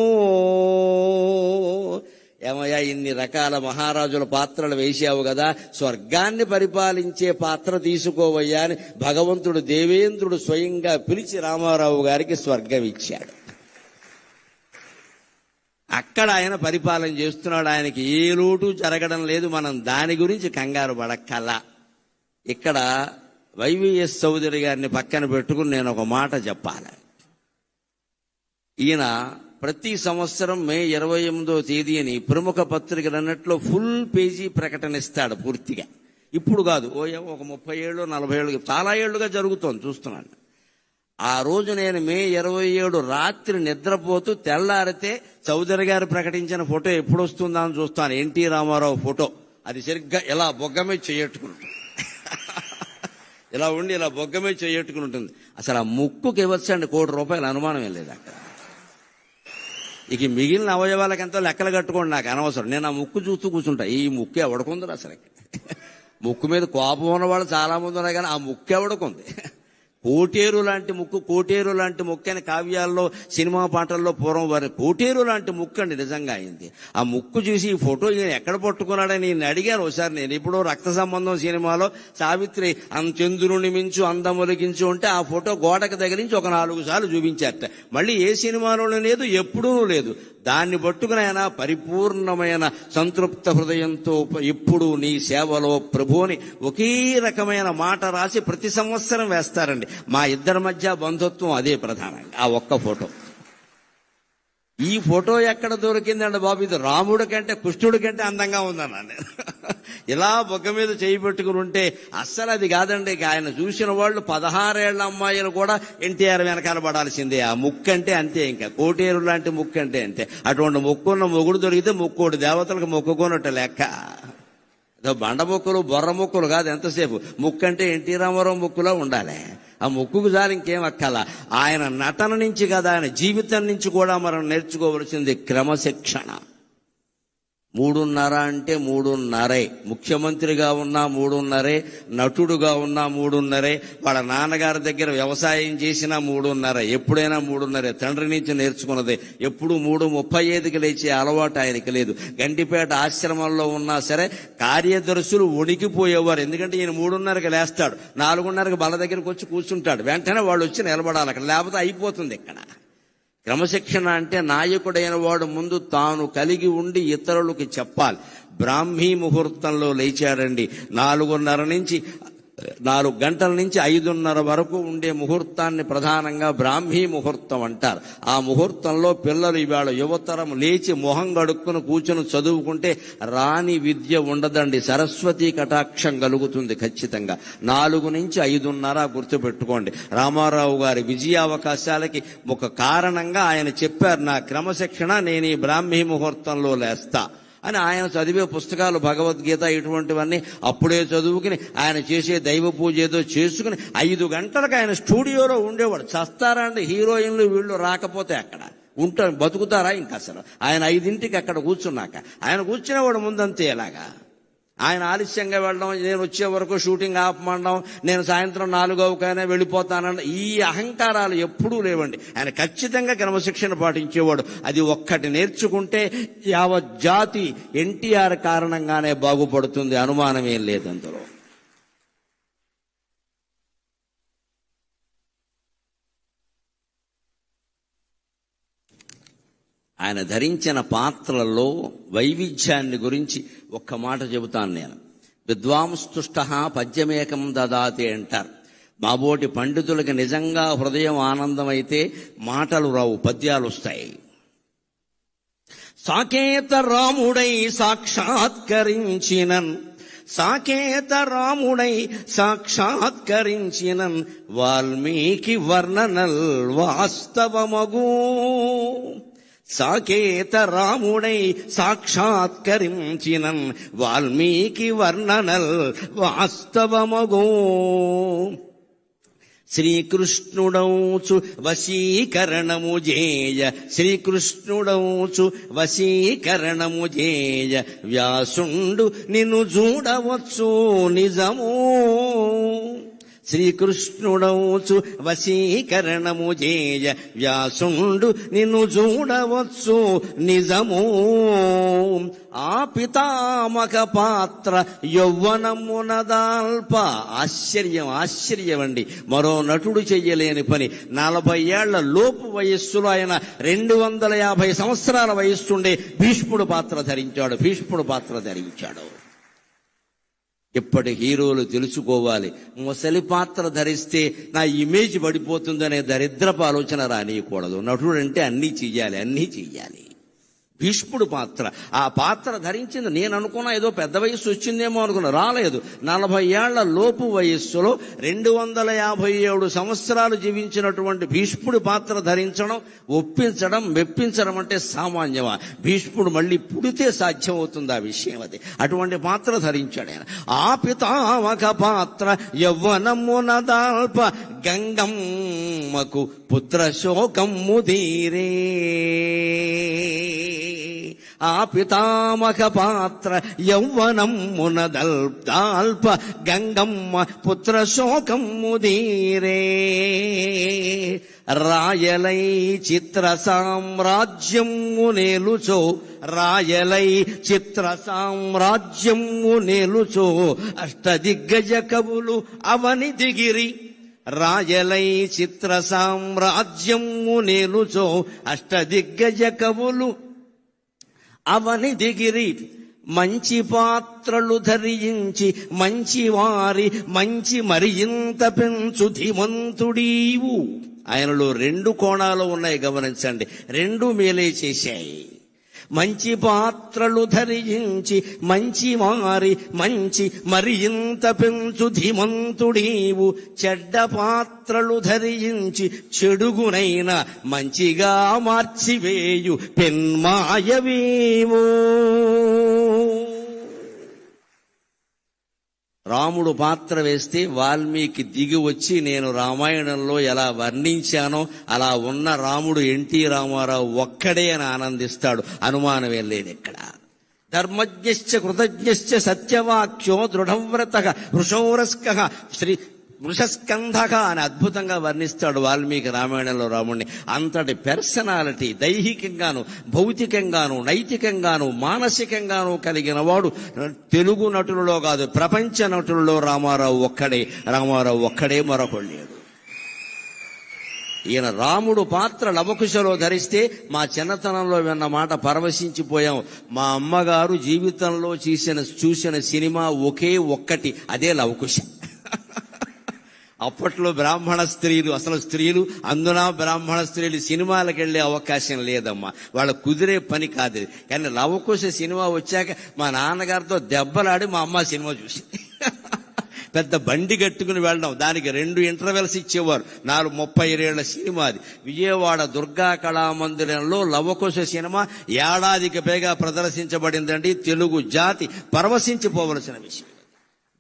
ఏమయ్యా, ఇన్ని రకాల మహారాజుల పాత్రలు వేశావు కదా, స్వర్గాన్ని పరిపాలించే పాత్ర తీసుకోవయ్యా అని భగవంతుడు దేవేంద్రుడు స్వయంగా పిలిచి రామారావు గారికి స్వర్గం ఇచ్చాడు. అక్కడ ఆయన పరిపాలన చేస్తున్నాడు. ఆయనకి ఏ లోటు జరగడం లేదు. మనం దాని గురించి కంగారు పడక్కల. ఇక్కడ వైవిఎస్ చౌదరి గారిని పక్కన పెట్టుకుని నేను ఒక మాట చెప్పాలి. ఈయన ప్రతి సంవత్సరం మే 28వ తేదీని ప్రముఖ పత్రికలు అన్నట్లు ఫుల్ పేజీ ప్రకటన ఇస్తాడు పూర్తిగా. ఇప్పుడు కాదు, ఒక 30 ఏళ్ళు 40 ఏళ్ళు చాలా ఏళ్లుగా జరుగుతోంది, చూస్తున్నాను. ఆ రోజు నేను మే 27 రాత్రి నిద్రపోతూ తెల్లారితే చౌదరి గారు ప్రకటించిన ఫోటో ఎప్పుడు వస్తుందా అని చూస్తాను. ఎన్టీ రామారావు ఫోటో. అది సరిగ్గా ఇలా బొగ్గమే చేయట్టుకుంటుంది. ఇలా ఉండి ఇలా బొగ్గమే చేయట్టుకుని ఉంటుంది. అసలు ఆ ముక్కుకి ఇవ్వచ్చండి ₹1 కోటి, అనుమానం లేదు అక్కడ. ఇక మిగిలిన అవయవాలకి ఎంతో లెక్కలు కట్టుకోండి, నాకు అనవసరం. నేను ఆ ముక్కు చూస్తూ కూర్చుంటా. ఈ ముక్కు ఎవడకుంది అసలు? ముక్కు మీద కోపం ఉన్నవాళ్ళు చాలా మంది ఉన్నారు, కానీ ఆ ముక్కు ఎవడకుంది? కోటేరు లాంటి ముక్కు, కోటేరు లాంటి ముక్కు అని కావ్యాల్లో సినిమా పాటల్లో పూర్వం వారి కోటేరు లాంటి ముక్కు అండి నిజంగా అయింది. ఆ ముక్కు చూసి ఈ ఫోటో ఈయన ఎక్కడ పట్టుకున్నాడని నేను అడిగాను ఒకసారి. నేను ఇప్పుడు రక్త సంబంధం సినిమాలో సావిత్రి చంద్రుని మించు అందములిగించు ఉంటే ఆ ఫోటో గోడకు తగిలించి ఒక 4 సార్లు చూపించారట. మళ్ళీ ఏ సినిమాలోనూ లేదు, ఎప్పుడూ లేదు. దాన్ని పట్టుకుని ఆయన పరిపూర్ణమైన సంతృప్త హృదయంతో ఎప్పుడు నీ సేవలో ప్రభుని ఒకే రకమైన మాట రాసి ప్రతి సంవత్సరం వేస్తారండి. మా ఇద్దరి మధ్య బంధుత్వం అదే ప్రధానంగా, ఆ ఒక్క ఫోటో. ఈ ఫోటో ఎక్కడ దొరికిందండి బాబు? ఇది రాముడి కంటే కృష్ణుడి కంటే అందంగా ఉందన్నా నేను. ఇలా బొగ్గ మీద చేయి పెట్టుకుని ఉంటే అస్సలు అది కాదండి. ఆయన చూసిన వాళ్ళు 16 ఏళ్ల అమ్మాయిలు కూడా ఎన్టీఆర్ వెనకాల పడాల్సిందే. ఆ ముక్కు అంటే అంతే, ఇంకా కోటేరు లాంటి ముక్కు అంటే అంతే. అటువంటి ముక్కున్న మొగుడు దొరికితే ముక్కోడు దేవతలకు మొక్కుకోనట్టు లెక్క. బండ మొక్కులు బొర్ర మొక్కులు కాదు ఎంతసేపు. ముక్కు అంటే ఎన్టీ రామారావు ముక్కులో ఉండాలి. ఆ ముక్కుకు జారి ఇంకేం అక్కల. ఆయన నటన నుంచి కదా, ఆయన జీవితం నుంచి కూడా మనం నేర్చుకోవలసింది క్రమశిక్షణ. 3:30 అంటే 3:30. ముఖ్యమంత్రిగా ఉన్నా 3:30, నటుడుగా ఉన్నా 3:30, వాళ్ళ నాన్నగారి దగ్గర వ్యవసాయం చేసినా 3:30. ఎప్పుడైనా 3:30. తండ్రి నుంచి నేర్చుకున్నదే. ఎప్పుడు 3:35కి లేచే అలవాటు ఆయనకి లేదు. గంటిపేట ఆశ్రమంలో ఉన్నా సరే కార్యదర్శులు వణికిపోయేవారు. ఎందుకంటే ఈయన 3:30కి లేస్తాడు, 4:30కి బల దగ్గరకు వచ్చి కూర్చుంటాడు. వెంటనే వాళ్ళు వచ్చి నిలబడాలి అక్కడ, లేకపోతే అయిపోతుంది ఇక్కడ. క్రమశిక్షణ అంటే నాయకుడైన వాడు ముందు తాను కలిగి ఉండి ఇతరులకి చెప్పాలి. బ్రాహ్మీ ముహూర్తంలో లేచాడండి. 4 గంటల నుంచి 5:30 వరకు ఉండే ముహూర్తాన్ని ప్రధానంగా బ్రాహ్మీ ముహూర్తం అంటారు. ఆ ముహూర్తంలో పిల్లలు ఇవాళ యువతరం లేచి మొహం గడుక్కుని కూర్చుని చదువుకుంటే రాని విద్య ఉండదండి. సరస్వతి కటాక్షం కలుగుతుంది ఖచ్చితంగా. 4 నుంచి 5:30 గుర్తుపెట్టుకోండి. రామారావు గారి విజయావకాశాలకి ఒక కారణంగా ఆయన చెప్పారు, నా క్రమశిక్షణ నేను ఈ బ్రాహ్మీ ముహూర్తంలో లేస్తా అని. ఆయన చదివే పుస్తకాలు భగవద్గీత ఇటువంటివన్నీ అప్పుడే చదువుకుని ఆయన చేసే దైవ పూజ ఏదో చేసుకుని 5 గంటలకు ఆయన స్టూడియోలో ఉండేవాడు. చస్తారా అండి హీరోయిన్లు వీళ్ళు రాకపోతే? అక్కడ ఉంటారు, బతుకుతారా ఇంకా అసలు? ఆయన 5ంటికి అక్కడ కూర్చున్నాక ఆయన కూర్చునేవాడు ముందంతే. ఎలాగా ఆయన ఆలస్యంగా వెళ్ళడం, నేను వచ్చే వరకు షూటింగ్ ఆపమండం, నేను సాయంత్రం 4 వెళ్ళిపోతానన్న ఈ అహంకారాలు ఎప్పుడూ లేవండి. ఆయన ఖచ్చితంగా క్రమశిక్షణ పాటించేవాడు. అది ఒక్కటి నేర్చుకుంటే యావత్ జాతి ఎన్టీఆర్ కారణంగానే బాగుపడుతుంది, అనుమానమేం లేదు అందులో. ఆయన ధరించిన పాత్రల్లో వైవిధ్యాన్ని గురించి ఒక్క మాట చెబుతాను నేను. విద్వాంస్తుష్ట పద్యమేకం దదాతి అంటారు. మాబోటి పండితులకి నిజంగా హృదయం ఆనందమైతే మాటలు రావు, పద్యాలు వస్తాయి. సాకేత రాముడై సాక్షాత్కరించినన్, సాకేత రాముడై సాక్షాత్కరించినన్, వాల్మీకి వర్ణనల్ వాస్తవమగు. సాకేత రాముడై సాక్షాత్కరించినన్, వాల్మీకి వర్ణనల్ వాస్తవమగు. శ్రీకృష్ణుడౌచు వశీకరణము జేయ, శ్రీకృష్ణుడౌచు వశీకరణము జేయ, వ్యాసుండు నిన్ను చూడవచ్చు నిజము. శ్రీకృష్ణుడౌచు వశీకరణము జేయ, వ్యాసుండు నిన్ను చూడవచ్చు నిజము. ఆ పితామక పాత్ర యౌవనమునదాల్ప. ఆశ్చర్యం అండి, మరో నటుడు చెయ్యలేని పని. 40 ఏళ్ల లోపు వయస్సులో ఆయన 250 సంవత్సరాల వయస్సుండే భీష్ముడు పాత్ర ధరించాడు. ఇప్పటి హీరోలు తెలుసుకోవాలి, ముసలి పాత్ర ధరిస్తే నా ఇమేజ్ పడిపోతుందనే దరిద్రపు ఆలోచన రానియకూడదు. నటుడు అంటే అన్నీ చెయ్యాలి. భీష్ముడు పాత్ర, ఆ పాత్ర ధరించింది. నేను అనుకున్నా ఏదో పెద్ద వయస్సు వచ్చిందేమో అనుకున్నా, రాలేదు. 40 ఏళ్ల లోపు వయస్సులో 257 సంవత్సరాలు జీవించినటువంటి భీష్ముడి పాత్ర ధరించడం, ఒప్పించడం, మెప్పించడం అంటే సామాన్యమా? భీష్ముడు మళ్ళీ పుడితే సాధ్యమవుతుంది ఆ విషయం. అది అటువంటి పాత్ర ధరించాడు ఆయన. ఆ పితామక పాత్ర యవ్వనమునదాల్ప, గంగమ్మకు పుత్ర శోకము తీరే. ఆ పితామక పాత్ర యౌవనమునదాల్ప, గంగమ్మ పుత్ర శోకము తీరే. రాయలై చిత్ర సామ్రాజ్యము నేలుచో, రాయలై చిత్ర సామ్రాజ్యము నేలుచో, అష్టదిగ్గజ కవులు అవని దిగిరి. రాయలై చిత్ర సామ్రాజ్యము నేలుచో, అష్టదిగ్గజ కవులు అవని దిగిరి. మంచి పాత్రలు ధరించి మంచి వారి మంచి మరింత పెంచు ధీమంతుడీవు. ఆయనలో 2 కోణాలు ఉన్నాయి, గమనించండి. 2 మేలే చేశాయి. మంచి పాత్రలు ధరించి మంచి వారి మంచి మరింత పెంచు ధీమంతుడీవు. చెడ్డ పాత్రలు ధరించి చెడుగునైన మంచిగా మార్చివేయు పెన్మాయవేవో. రాముడు పాత్ర వేస్తే వాల్మీకి దిగి వచ్చి నేను రామాయణంలో ఎలా వర్ణించానో అలా ఉన్న రాముడు ఎన్టీ రామారావు ఒక్కడే అని ఆనందిస్తాడు, అనుమానమే లేదు ఇక్కడ. ధర్మజ్ఞశ్చ కృతజ్ఞశ్చ సత్యవాక్యో దృఢవ్రతః వృషోరస్కః శ్రీ వృషస్కంధక అని అద్భుతంగా వర్ణిస్తాడు వాల్మీకి రామాయణంలో రాముడిని. అంతటి పర్సనాలిటీ దైహికంగాను, భౌతికంగాను, నైతికంగాను, మానసికంగాను కలిగిన వాడు తెలుగు నటులలో కాదు, ప్రపంచ నటులలో రామారావు ఒక్కడే, మరొకడు లేడు. ఈయన రాముడు పాత్ర లవకుశలో ధరిస్తే మా చిన్నతనంలో విన్న మాట పరవశించిపోయాం. మా అమ్మగారు జీవితంలో చూసిన సినిమా ఒకే ఒక్కటి, అదే లవకుశ. అప్పట్లో బ్రాహ్మణ స్త్రీలు, అసలు స్త్రీలు, అందున బ్రాహ్మణ స్త్రీలు సినిమాలకు వెళ్లే అవకాశం లేదమ్మా, వాళ్ళ కుదిరే పని కాదు. కానీ లవకుశ సినిమా వచ్చాక మా నాన్నగారితో దెబ్బలాడి మా అమ్మ సినిమా చూసి పెద్ద బండి కట్టుకుని వెళ్ళడం, దానికి 2 ఇంటర్వెల్స్ ఇచ్చేవారు. 32 సినిమా అది. విజయవాడ దుర్గా కళామందిరంలో లవకుశ సినిమా ఏడాదికి పైగా ప్రదర్శించబడిందండి. తెలుగు జాతి పరవశించిపోవలసిన విషయం.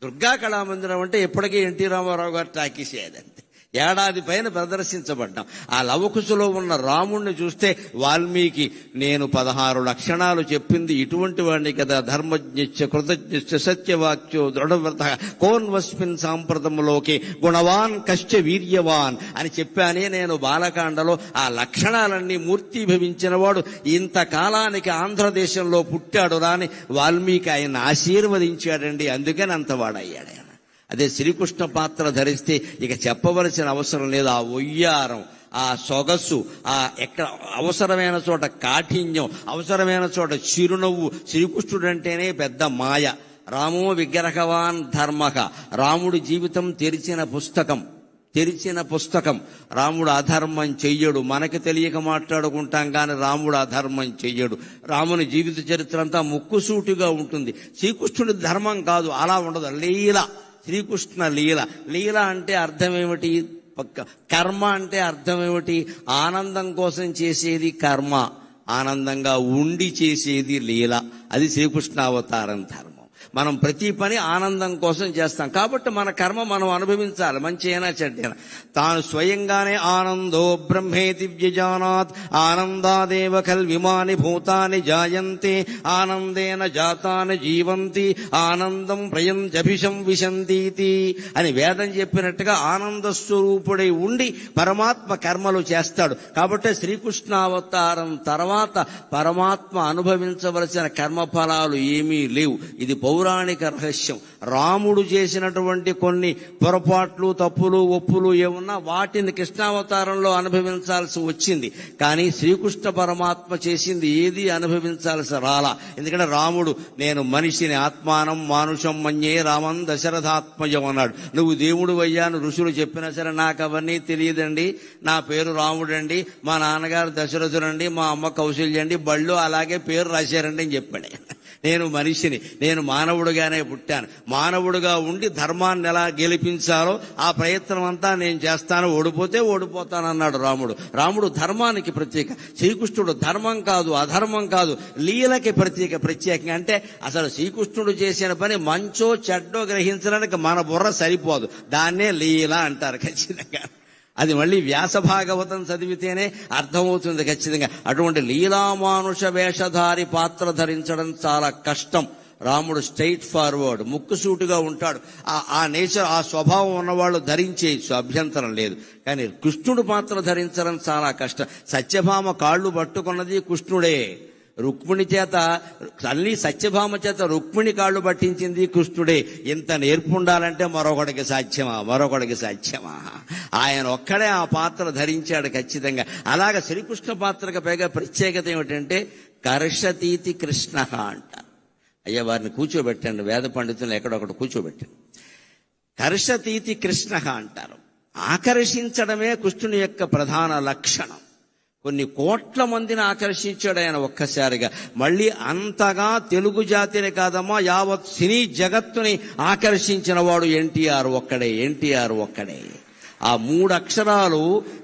దుర్గా కళామందిరం అంటే ఎప్పటికీ ఎన్టీ రామారావు గారు టాకీస్ అదంతే. ఏడాది పైన ప్రదర్శించబడ్డాం. ఆ లవకుశలో ఉన్న రాముణ్ణి చూస్తే వాల్మీకి నేను 16 లక్షణాలు చెప్పింది ఇటువంటి వాడిని కదా, ధర్మజ్ఞ కృతజ్ఞ సత్యవాక్యో దృఢవ్రత కోన్వస్మిన్ సాంప్రదములోకి గుణవాన్ కశ్చ వీర్యవాన్ అని చెప్పానే నేను బాలకాండలో. ఆ లక్షణాలన్నీ మూర్తీభవించిన వాడు ఇంతకాలానికి ఆంధ్రదేశంలో పుట్టాడు రాని వాల్మీకి ఆయన ఆశీర్వదించాడండి. అందుకని అంతవాడయ్యాడు. అదే శ్రీకృష్ణ పాత్ర ధరిస్తే ఇక చెప్పవలసిన అవసరం లేదు. ఆ ఒయ్యారం, ఆ సొగసు, ఆ ఎక్కడ అవసరమైన చోట కాఠిన్యం, అవసరమైన చోట చిరునవ్వు. శ్రీకృష్ణుడు అంటేనే పెద్ద మాయ. రామో విగ్రహవాన్ ధర్మక, రాముడి జీవితం తెరిచిన పుస్తకం. రాముడు అధర్మం చెయ్యడు. మనకి తెలియక మాట్లాడుకుంటాం కానీ రాముడు అధర్మం చెయ్యడు. రాముని జీవిత చరిత్ర అంతా ముక్కుసూటిగా ఉంటుంది. శ్రీకృష్ణుడి ధర్మం కాదు, అలా ఉండదు. లీల, శ్రీకృష్ణ లీల. లీల అంటే అర్థం ఏమిటి? కర్మ అంటే అర్థం ఏమిటి? ఆనందం కోసం చేసేది కర్మ, ఆనందంగా ఉండి చేసేది లీల. అది శ్రీకృష్ణ అవతారం ధర్మం. మనం ప్రతి పని ఆనందం కోసం చేస్తాం కాబట్టి మన కర్మ మనం అనుభవించాలి, మంచి అయినా చెడ్డైనా. తాను స్వయంగానే ఆనందో బ్రహ్మేతి వ్యజానాత్ ఆనందాదేవ కల్విమాని భూతాని జాయంతే ఆనందేన జాతాని జీవంతి ఆనందం ప్రయంజభిషం విశంతీతి అని వేదం చెప్పినట్టుగా ఆనంద స్వరూపుడై ఉండి పరమాత్మ కర్మలు చేస్తాడు. కాబట్టి శ్రీకృష్ణావతారం తర్వాత పరమాత్మ అనుభవించవలసిన కర్మఫలాలు ఏమీ లేవు. ఇది పౌరాణిక రహస్యం. రాముడు చేసినటువంటి కొన్ని పొరపాట్లు, తప్పులు, ఒప్పులు ఏమున్నా వాటిని కృష్ణావతారంలో అనుభవించాల్సి వచ్చింది. కానీ శ్రీకృష్ణ పరమాత్మ చేసింది ఏది అనుభవించాల్సి రాలా. ఎందుకంటే రాముడు నేను మనిషిని ఆత్మానం మానుషం మన్యే రామం దశరథాత్మజం అన్నాడు. నువ్వు దేవుడు అయ్యాను ఋషులు చెప్పినా సరే నాకు అవన్నీ తెలియదండి, నా పేరు రాముడండి, మా నాన్నగారు దశరథుడండి, మా అమ్మ కౌశల్యండి, బళ్ళు అలాగే పేరు రాశారండి అని చెప్పాడు. నేను మనిషిని, నేను మానవుడిగానే పుట్టాను, మానవుడిగా ఉండి ధర్మాన్ని ఎలా గెలిపించాలో ఆ ప్రయత్నం అంతా నేను చేస్తాను, ఓడిపోతే ఓడిపోతానన్నాడు రాముడు. రాముడు ధర్మానికి ప్రత్యేక, శ్రీకృష్ణుడు ధర్మం కాదు అధర్మం కాదు లీలకి ప్రత్యేకంగా. అంటే అసలు శ్రీకృష్ణుడు చేసిన పని మంచో చెడ్డో గ్రహించడానికి మన బుర్ర సరిపోదు, దాన్నే లీల అంటారు ఖచ్చితంగా. అది మళ్ళీ వ్యాస భాగవతం చదివితేనే అర్థమవుతుంది ఖచ్చితంగా. అటువంటి లీలామానుష వేషధారి పాత్ర ధరించడం చాలా కష్టం. రాముడు స్ట్రైట్ ఫార్వర్డ్, ముక్కుసూటిగా ఉంటాడు. ఆ నేచర్, ఆ స్వభావం ఉన్నవాళ్ళు ధరించేయచ్చు, అభ్యంతరం లేదు. కానీ కృష్ణుడు పాత్ర ధరించడం చాలా కష్టం. సత్యభామ కాళ్ళు పట్టుకున్నది కృష్ణుడే. రుక్మిణి చేత, తల్లి సత్యభామ చేత రుక్మిణి కాళ్ళు పట్టించింది కృష్ణుడే. ఇంత నేర్పుండాలంటే మరొకడికి సాధ్యమా? ఆయన ఒక్కడే ఆ పాత్ర ధరించాడు ఖచ్చితంగా. అలాగే శ్రీకృష్ణ పాత్రకు పైగా ప్రత్యేకత ఏమిటంటే కర్షతీతి కృష్ణ అంటారు. అయ్యా వారిని కూర్చోబెట్టండి, వేద పండితులు ఎక్కడొకటి కూర్చోబెట్టండి. కర్షతీతి కృష్ణ అంటారు. ఆకర్షించడమే కృష్ణుని యొక్క ప్రధాన లక్షణం. కొన్ని కోట్ల మందిని ఆకర్షించాడు ఆయన ఒక్కసారిగా. మళ్ళీ అంతగా తెలుగు జాతిని కాదమ్మా, యావత్ సినీ జగత్తుని ఆకర్షించిన వాడు ఎన్టీఆర్ ఒక్కడే. ఆ 3 అక్షరాలు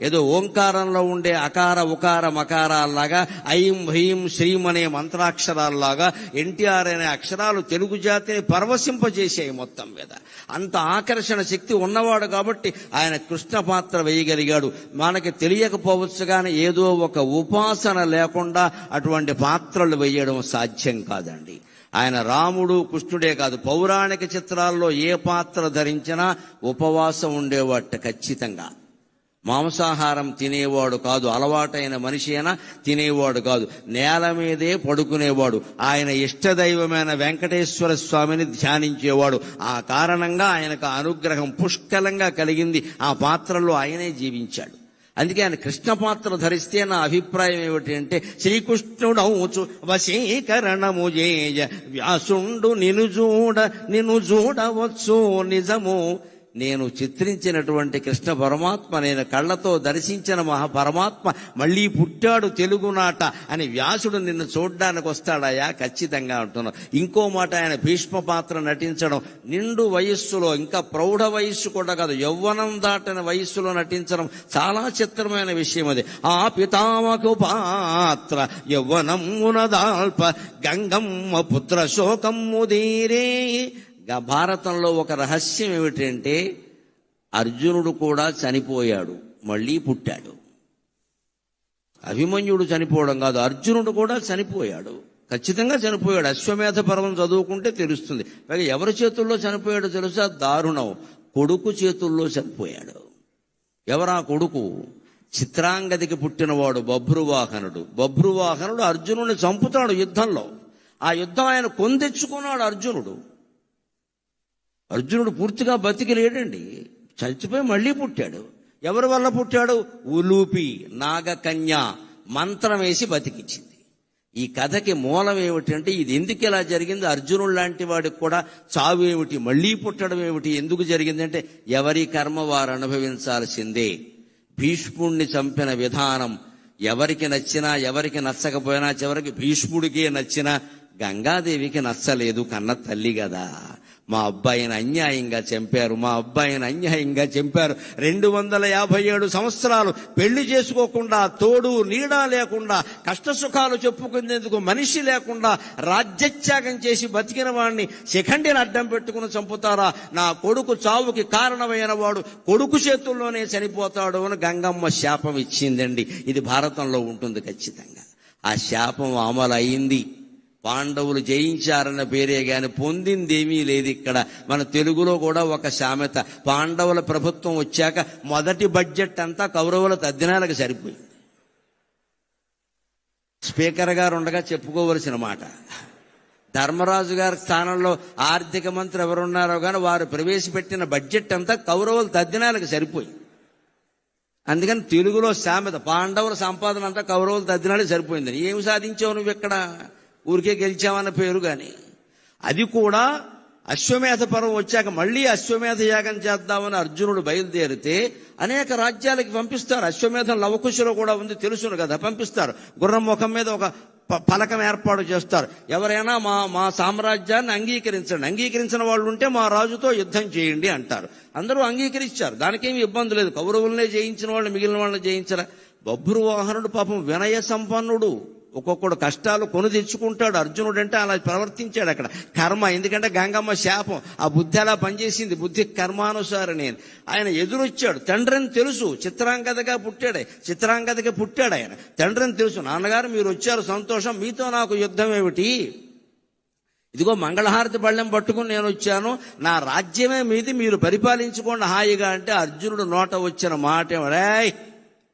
ఏదో ఓంకారంలో ఉండే అకార ఉకార మకారాల్లాగా, ఐం హ్రీం శ్రీం అనే మంత్రాక్షరాల్లాగా ఎన్టీఆర్ అనే అక్షరాలు తెలుగు జాతిని పరవశింపజేసాయి మొత్తం మీద. అంత ఆకర్షణ శక్తి ఉన్నవాడు కాబట్టి ఆయన కృష్ణ పాత్ర వేయగలిగాడు. మనకి తెలియకపోవచ్చు కానీ ఏదో ఒక ఉపాసన లేకుండా అటువంటి పాత్రలు వేయడం సాధ్యం కాదండి. ఆయన రాముడు కృష్ణుడే కాదు, పౌరాణిక చిత్రాల్లో ఏ పాత్ర ధరించినా ఉపవాసం ఉండేవాట ఖచ్చితంగా. మాంసాహారం తినేవాడు కాదు, అలవాటైన మనిషి అయినా తినేవాడు కాదు, నేల మీదే పడుకునేవాడు. ఆయన ఇష్టదైవమైన వెంకటేశ్వర స్వామిని ధ్యానించేవాడు. ఆ కారణంగా ఆయనకు అనుగ్రహం పుష్కలంగా కలిగింది. ఆ పాత్రలో ఆయనే జీవించాడు. అందుకే ఆయన కృష్ణ పాత్ర ధరిస్తే నా అభిప్రాయం ఏమిటంటే, శ్రీకృష్ణుడౌచు వశీకరణము చేయ వ్యాసుండు నిన్ను చూడవచ్చు నిజము. నేను చిత్రించినటువంటి కృష్ణ పరమాత్మ, నేను కళ్ళతో దర్శించిన మహాపరమాత్మ మళ్ళీ పుట్టాడు తెలుగునాట అని వ్యాసుడు నిన్ను చూడ్డానికి వస్తాడయా? ఖచ్చితంగా అంటున్నాను. ఇంకో మాట, ఆయన భీష్మ పాత్ర నటించడం నిండు వయస్సులో, ఇంకా ప్రౌఢ వయస్సు కూడా కాదు, యవ్వనం దాటిన వయస్సులో నటించడం చాలా చిత్రమైన విషయం. అది ఆ పితామకు పాత్ర యవ్వనమునదాల్ప గంగమ్మ పుత్ర శోకమ్ముదీరే. భారతంలో ఒక రహస్యం ఏమిటంటే, అర్జునుడు కూడా చనిపోయాడు, మళ్ళీ పుట్టాడు. అభిమన్యుడు చనిపోవడం కాదు, అర్జునుడు కూడా చనిపోయాడు, ఖచ్చితంగా చనిపోయాడు. అశ్వమేధ పర్వం చదువుకుంటే తెలుస్తుంది. పైగా ఎవరి చేతుల్లో చనిపోయాడో తెలుసా? దారుణం, కొడుకు చేతుల్లో చనిపోయాడు. ఎవరా కొడుకు? చిత్రాంగదికి పుట్టినవాడు బభ్రువాహనుడు. బభ్రువాహనుడు అర్జునుడిని చంపుతాడు యుద్ధంలో. ఆ యుద్ధం ఆయన కొందెచ్చుకున్నాడు అర్జునుడు. అర్జునుడు పూర్తిగా బతికి లేడండి, చచ్చిపోయి మళ్ళీ పుట్టాడు. ఎవరి వల్ల పుట్టాడు? ఉలూపి నాగకన్య మంత్రం వేసి బతికించింది. ఈ కథకి మూలం ఏమిటంటే, ఇది ఎందుకు ఇలా జరిగింది, అర్జునుడు లాంటి వాడికి కూడా చావు ఏమిటి, మళ్ళీ పుట్టడం ఏమిటి, ఎందుకు జరిగిందంటే ఎవరి కర్మ వారు అనుభవించాల్సిందే. భీష్ముడిని చంపిన విధానం ఎవరికి నచ్చినా ఎవరికి నచ్చకపోయినా చివరికి భీష్ముడికే నచ్చినా గంగాదేవికి నచ్చలేదు, కన్న తల్లి కదా. మా అబ్బాయిని అన్యాయంగా చంపారు, మా అబ్బాయిని అన్యాయంగా చంపారు. 257 సంవత్సరాలు పెళ్లి చేసుకోకుండా, తోడు నీడా లేకుండా, కష్టసుఖాలు చెప్పుకునేందుకు మనిషి లేకుండా రాజ్యత్యాగం చేసి బతికిన వాడిని శిఖండిని అడ్డం పెట్టుకుని చంపుతారా? నా కొడుకు చావుకి కారణమైన వాడు కొడుకు చేతుల్లోనే చనిపోతాడు అని గంగమ్మ శాపం ఇచ్చిందండి. ఇది భారతంలో ఉంటుంది ఖచ్చితంగా. ఆ శాపం అమలు అయింది. పాండవులు జయించారన్న పేరే గాని పొందిందేమీ లేదు. ఇక్కడ మన తెలుగులో కూడా ఒక సామెత, పాండవుల ప్రభుత్వం వచ్చాక మొదటి బడ్జెట్ అంతా కౌరవుల తద్దినాలకు సరిపోయింది. స్పీకర్ గారు ఉండగా చెప్పుకోవలసిన మాట. ధర్మరాజు గారి స్థానంలో ఆర్థిక మంత్రి ఎవరున్నారో కానీ వారు ప్రవేశపెట్టిన బడ్జెట్ అంతా కౌరవుల తద్దినాలకు సరిపోయింది. అందుకని తెలుగులో సామెత, పాండవుల సంపాదన అంతా కౌరవుల తద్దినాలకు సరిపోయిందని. ఏమి సాధించావు నువ్వు ఇక్కడ? ఊరికే గెలిచామన్న పేరు. కానీ అది కూడా అశ్వమేధ పర్వం వచ్చాక మళ్ళీ అశ్వమేధ యాగం చేద్దామని అర్జునుడు బయలుదేరితే అనేక రాజ్యాలకి పంపిస్తారు. అశ్వమేధం లవకుశలో కూడా ఉంది, తెలుసును కదా, పంపిస్తారు. గుర్రం ముఖం మీద ఒక పలకం ఏర్పాటు చేస్తారు. ఎవరైనా మా సామ్రాజ్యాన్ని అంగీకరించిన వాళ్ళు ఉంటే మా రాజుతో యుద్ధం చేయండి అంటారు. అందరూ అంగీకరించారు, దానికేమి ఇబ్బంది లేదు. కౌరవులనే జయించిన వాళ్ళు మిగిలిన వాళ్ళని జయించరా? బభ్రువాహనుడు పాపం వినయ సంపన్నుడు, ఒక్కొక్కడు కష్టాలు కొని తెచ్చుకుంటాడు. అర్జునుడు అంటే అలా ప్రవర్తించాడు. అక్కడ కర్మ, ఎందుకంటే గంగమ్మ శాపం ఆ బుద్ధి అలా పనిచేసింది, బుద్ధి కర్మానుసారని. ఆయన ఎదురొచ్చాడు, తండ్రిని తెలుసు, చిత్రాంగదగా పుట్టాడు ఆయన. తండ్రిని తెలుసు, నాన్నగారు మీరు వచ్చారు సంతోషం, మీతో నాకు యుద్ధం ఏమిటి, ఇదిగో మంగళహారతి బళ్ళెం పట్టుకుని నేను వచ్చాను, నా రాజ్యమే మీది, మీరు పరిపాలించుకోండి హాయిగా అంటే అర్జునుడు నోట వచ్చిన మాట ఏమరాయ్,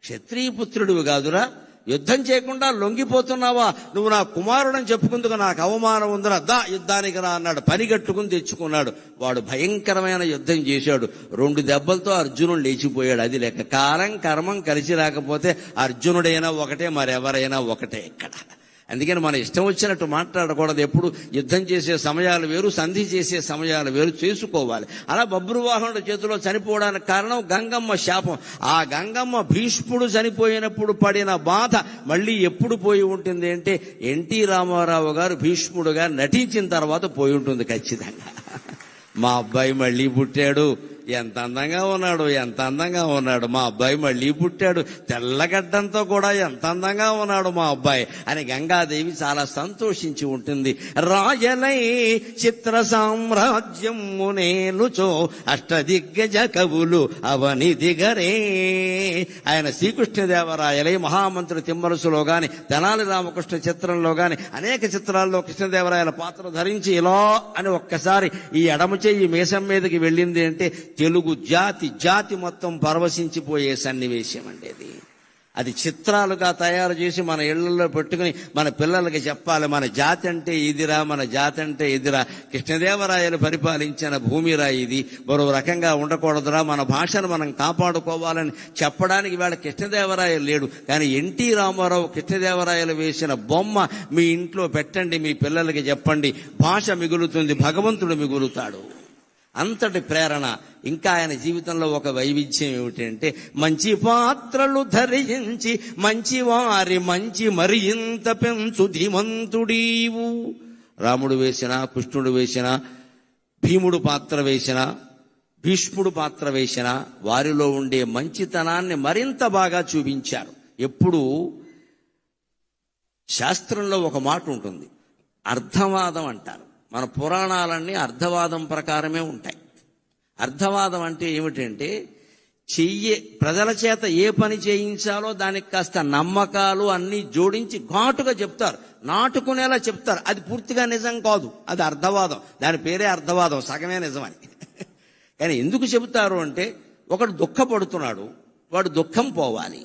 క్షత్రియ పుత్రుడివి కాదురా, యుద్ధం చేయకుండా లొంగిపోతున్నావా, నువ్వు నా కుమారుడని చెప్పుకుందుకు నాకు అవమానం ఉందిరా, దా యుద్ధానికి రా అన్నాడు. పనిగట్టుకుని తెచ్చుకున్నాడు. వాడు భయంకరమైన యుద్ధం చేశాడు. 2 దెబ్బలతో అర్జునుడు లేచిపోయాడు. అది లెక్క. కాలం కర్మం కలిసి రాకపోతే అర్జునుడైనా ఒకటే, మరెవరైనా ఒకటే ఇక్కడ. అందుకని మన ఇష్టం వచ్చినట్టు మాట్లాడకూడదు. ఎప్పుడు యుద్ధం చేసే సమయాలు వేరు, సంధి చేసే సమయాలు వేరు చేసుకోవాలి. అలా బభ్రువాహనుడి చేతిలో చనిపోవడానికి కారణం గంగమ్మ శాపం. ఆ గంగమ్మ భీష్ముడు చనిపోయినప్పుడు పడిన బాధ మళ్ళీ ఎప్పుడు పోయి ఉంటుంది అంటే ఎన్టీ రామారావు గారు భీష్ముడుగా నటించిన తర్వాత పోయి ఉంటుంది ఖచ్చితంగా. మా అబ్బాయి మళ్ళీ పుట్టాడు, ఎంత అందంగా ఉన్నాడు మా అబ్బాయి మళ్ళీ పుట్టాడు, తెల్లగడ్డంతో కూడా ఎంత అందంగా ఉన్నాడు మా అబ్బాయి అని గంగాదేవి చాలా సంతోషించి ఉంటుంది. రాయలై చిత్ర సామ్రాజ్యము నేనుచో అష్టదిగ్గజ కవులు అవని దిగరే. ఆయన శ్రీకృష్ణదేవరాయలై మహామంత్రి తిమ్మరసులో గాని, తెనాలి రామకృష్ణ చిత్రంలో గాని అనేక చిత్రాల్లో కృష్ణదేవరాయల పాత్ర ధరించి ఇలా అని ఒక్కసారి ఈ ఎడమ చెయ్యి మీసం మీదకి వెళ్ళింది అంటే తెలుగు జాతి మొత్తం పరవశించిపోయే సన్నివేశం అండి. అది చిత్రాలుగా తయారు చేసి మన ఇళ్లలో పెట్టుకుని మన పిల్లలకి చెప్పాలి, మన జాతి అంటే ఇదిరా, కృష్ణదేవరాయలు పరిపాలించిన భూమిరా ఇది, మరో రకంగా ఉండకూడదురా, మన భాషను మనం కాపాడుకోవాలని చెప్పడానికి ఇవాళ కృష్ణదేవరాయలు లేడు. కానీ ఎన్టీ రామారావు కృష్ణదేవరాయలు వేసిన బొమ్మ మీ ఇంట్లో పెట్టండి, మీ పిల్లలకి చెప్పండి, భాష మిగులుతుంది, భగవంతుడు మిగులుతాడు. అంతటి ప్రేరణ. ఇంకా ఆయన జీవితంలో ఒక వైవిధ్యం ఏమిటంటే, మంచి పాత్రలు ధరించి మంచివారి మంచి మరింత పెంచు ధీమంతుడీవు. రాముడు వేసిన, కృష్ణుడు వేసిన, భీముడు పాత్ర వేసిన, భీష్ముడు పాత్ర వేసిన వారిలో ఉండే మంచితనాన్ని మరింత బాగా చూపించారు. ఎప్పుడు శాస్త్రంలో ఒక మాట ఉంటుంది, అర్థవాదం అంటారు. మన పురాణాలన్నీ అర్థవాదం ప్రకారమే ఉంటాయి. అర్థవాదం అంటే ఏమిటంటే ప్రజల చేత ఏ పని చేయించాలో దానికి కాస్త నమ్మకాలు అన్ని జోడించి ఘాటుగా చెప్తారు, నాటుకునేలా చెప్తారు. అది పూర్తిగా నిజం కాదు, అది అర్థవాదం. దాని పేరే అర్థవాదం, సగమే నిజమని. కానీ ఎందుకు చెబుతారు అంటే, ఒకడు దుఃఖపడుతున్నాడు, వాడు దుఃఖం పోవాలి.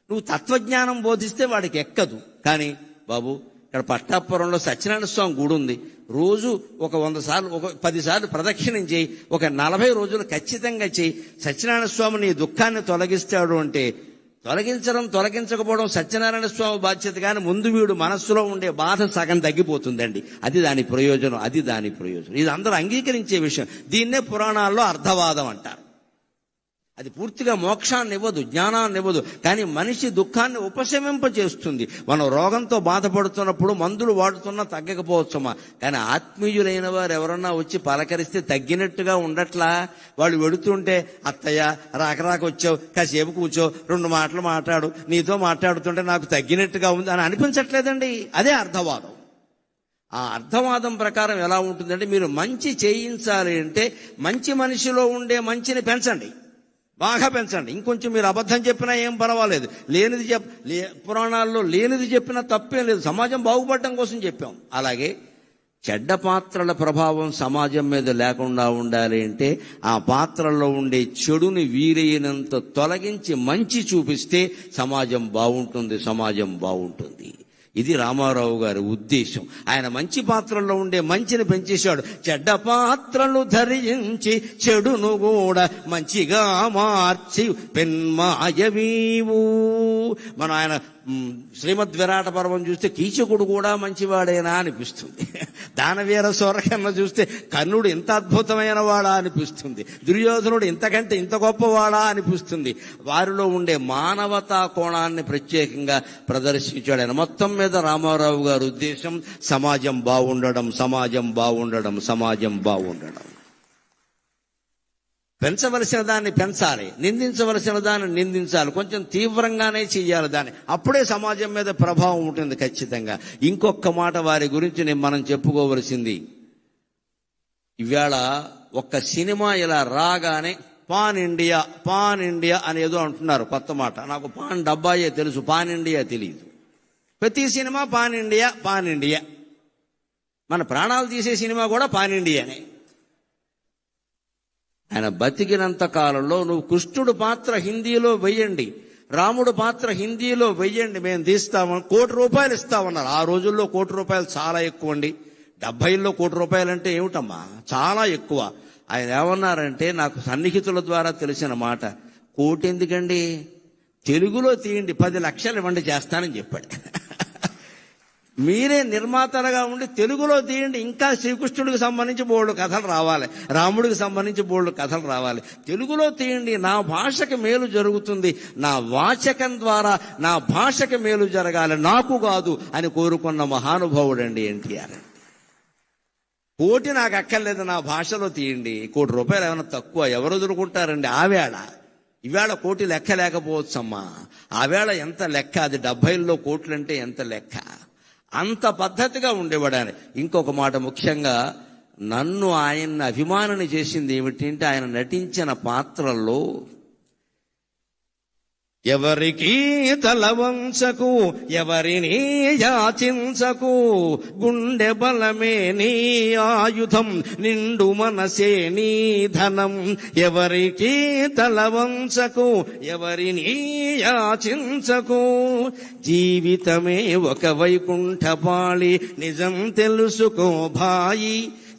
నువ్వు తత్వజ్ఞానం బోధిస్తే వాడికి ఎక్కదు. కానీ బాబు, ఇక్కడ పట్టాపురంలో సత్యనారాయణ స్వామి గుడి ఉంది, రోజు ఒక 100 సార్లు, ఒక 10 సార్లు ప్రదక్షిణం చేయి, ఒక 40 రోజులు ఖచ్చితంగా చేయి, సత్యనారాయణ స్వామి నీ దుఃఖాన్ని తొలగిస్తాడు అంటే, తొలగించకపోవడం సత్యనారాయణ స్వామి బాధ్యత. కానీ ముందు వీడు మనస్సులో ఉండే బాధ సగం తగ్గిపోతుందండి. అది దాని ప్రయోజనం, అది దాని ప్రయోజనం. ఇది అందరూ అంగీకరించే విషయం. దీన్నే పురాణాల్లో అర్థవాదం అంటారు. అది పూర్తిగా మోక్షాన్ని ఇవ్వదు, జ్ఞానాన్ని ఇవ్వదు, కానీ మనిషి దుఃఖాన్ని ఉపశమింపజేస్తుంది. మనం రోగంతో బాధపడుతున్నప్పుడు మందులు వాడుతున్నా తగ్గకపోవచ్చమ్మా, కానీ ఆత్మీయులైన వారు ఎవరన్నా వచ్చి పలకరిస్తే తగ్గినట్టుగా ఉండట్లా. వాళ్ళు వెడుతుంటే, అత్తయ్య రాక వచ్చావు, కాసేపు కూర్చో, 2 మాటలు మాట్లాడు, నీతో మాట్లాడుతుంటే నాకు తగ్గినట్టుగా ఉంది అని అనిపించట్లేదండి. అదే అర్థవాదం. ఆ అర్థవాదం ప్రకారం ఎలా ఉంటుందంటే, మీరు మంచి చేయించాలి అంటే మంచి మనిషిలో ఉండే మంచిని పెంచండి, బాగా పెంచండి. ఇంకొంచెం మీరు అబద్ధం చెప్పినా ఏం పర్వాలేదు, లేనిది పురాణాల్లో లేనిది చెప్పినా తప్పేం లేదు, సమాజం బాగుపడటం కోసం చెప్పాం. అలాగే చెడ్డ పాత్రల ప్రభావం సమాజం మీద లేకుండా ఉండాలి అంటే, ఆ పాత్రల్లో ఉండే చెడుని వీలైనంత తొలగించి మంచి చూపిస్తే సమాజం బాగుంటుంది, సమాజం బాగుంటుంది. ఇది రామారావు గారి ఉద్దేశం. ఆయన మంచి పాత్రల్లో ఉండే మంచిని పెంచేశాడు. చెడ్డ పాత్రలు ధరించి చెడును కూడా మంచిగా మార్చి పెన్మాయవీవు. మనం ఆయన శ్రీమద్ విరాట పర్వం చూస్తే కీచకుడు కూడా మంచివాడేనా అనిపిస్తుంది. దానవీర సూరకర్ణ చూస్తే కర్ణుడు ఇంత అద్భుతమైన వాడా అనిపిస్తుంది. దుర్యోధనుడు ఇంతకంటే ఇంత గొప్పవాడా అనిపిస్తుంది. వారిలో ఉండే మానవతా కోణాన్ని ప్రత్యేకంగా ప్రదర్శించాడు ఆయన. మొత్తం మీద రామారావు గారి ఉద్దేశం సమాజం బాగుండడం, సమాజం బాగుండడం, సమాజం బాగుండడం. పెంచవలసిన దాన్ని పెంచాలి, నిందించవలసిన దాన్ని నిందించాలి, కొంచెం తీవ్రంగానే చెయ్యాలి దాన్ని. అప్పుడే సమాజం మీద ప్రభావం ఉంటుంది ఖచ్చితంగా. ఇంకొక మాట వారి గురించి మనం చెప్పుకోవలసింది, ఇవాళ ఒక్క సినిమా ఇలా రాగానే పాన్ ఇండియా అనేదో అంటున్నారు, కొత్త మాట. నాకు పాన్ డబ్బాయే తెలుసు, పాన్ ఇండియా తెలియదు. ప్రతి సినిమా పాన్ ఇండియా. మన ప్రాణాలు తీసే సినిమా కూడా పాన్ ఇండియానే. ఆయన బతికినంత కాలంలో నువ్వు కృష్ణుడు పాత్ర హిందీలో వెయ్యండి, రాముడు పాత్ర హిందీలో వెయ్యండి, మేము తీస్తామని ₹1 కోటి ఇస్తామన్నారు. ఆ రోజుల్లో ₹1 కోటి చాలా ఎక్కువ అండి. 70లో ₹1 కోటి అంటే ఏమిటమ్మా, చాలా ఎక్కువ. ఆయన ఏమన్నారంటే, నాకు సన్నిహితుల ద్వారా తెలిసిన మాట, 1 కోటి ఎందుకండి, తెలుగులో తీయండి, 10 లక్షలు ఇవ్వండి చేస్తానని చెప్పాడు. మీరే నిర్మాతలుగా ఉండి తెలుగులో తీయండి, ఇంకా శ్రీకృష్ణుడికి సంబంధించి బోల్డు కథలు రావాలి, రాముడికి సంబంధించి బోల్డు కథలు రావాలి. తెలుగులో తీయండి, నా భాషకి మేలు జరుగుతుంది, నా వాచకం ద్వారా నా భాషకి మేలు జరగాలి, నాకు కాదు అని కోరుకున్న మహానుభావుడండి ఎన్టీఆర్. 1 కోటి నాకు అక్కర్లేదు, నా భాషలో తీయండి. ₹1 కోటి ఏమైనా తక్కువ, ఎవరు వదులుకుంటారండి? ఆవేళ ఈవేళ 1 కోటి లెక్క లేకపోవచ్చమ్మా, ఆవేళ ఎంత లెక్క, అది 70లో కోట్లంటే ఎంత లెక్క. అంత పద్ధతిగా ఉండేవాడు ఆయన. ఇంకొక మాట, ముఖ్యంగా నన్ను ఆయన్ని అభిమానిని చేసింది ఏమిటంటే, ఆయన నటించిన పాత్రల్లో ఎవరికి తల వంచకు, ఎవరిని యాచించకు, గుండె బలమే నీ ఆయుధం, నిండు మనసే నీ ధనం. ఎవరికి తల వంచకు, ఎవరిని యాచించకు, జీవితమే ఒక వైకుంఠపాళి, నిజం తెలుసుకో భాయి.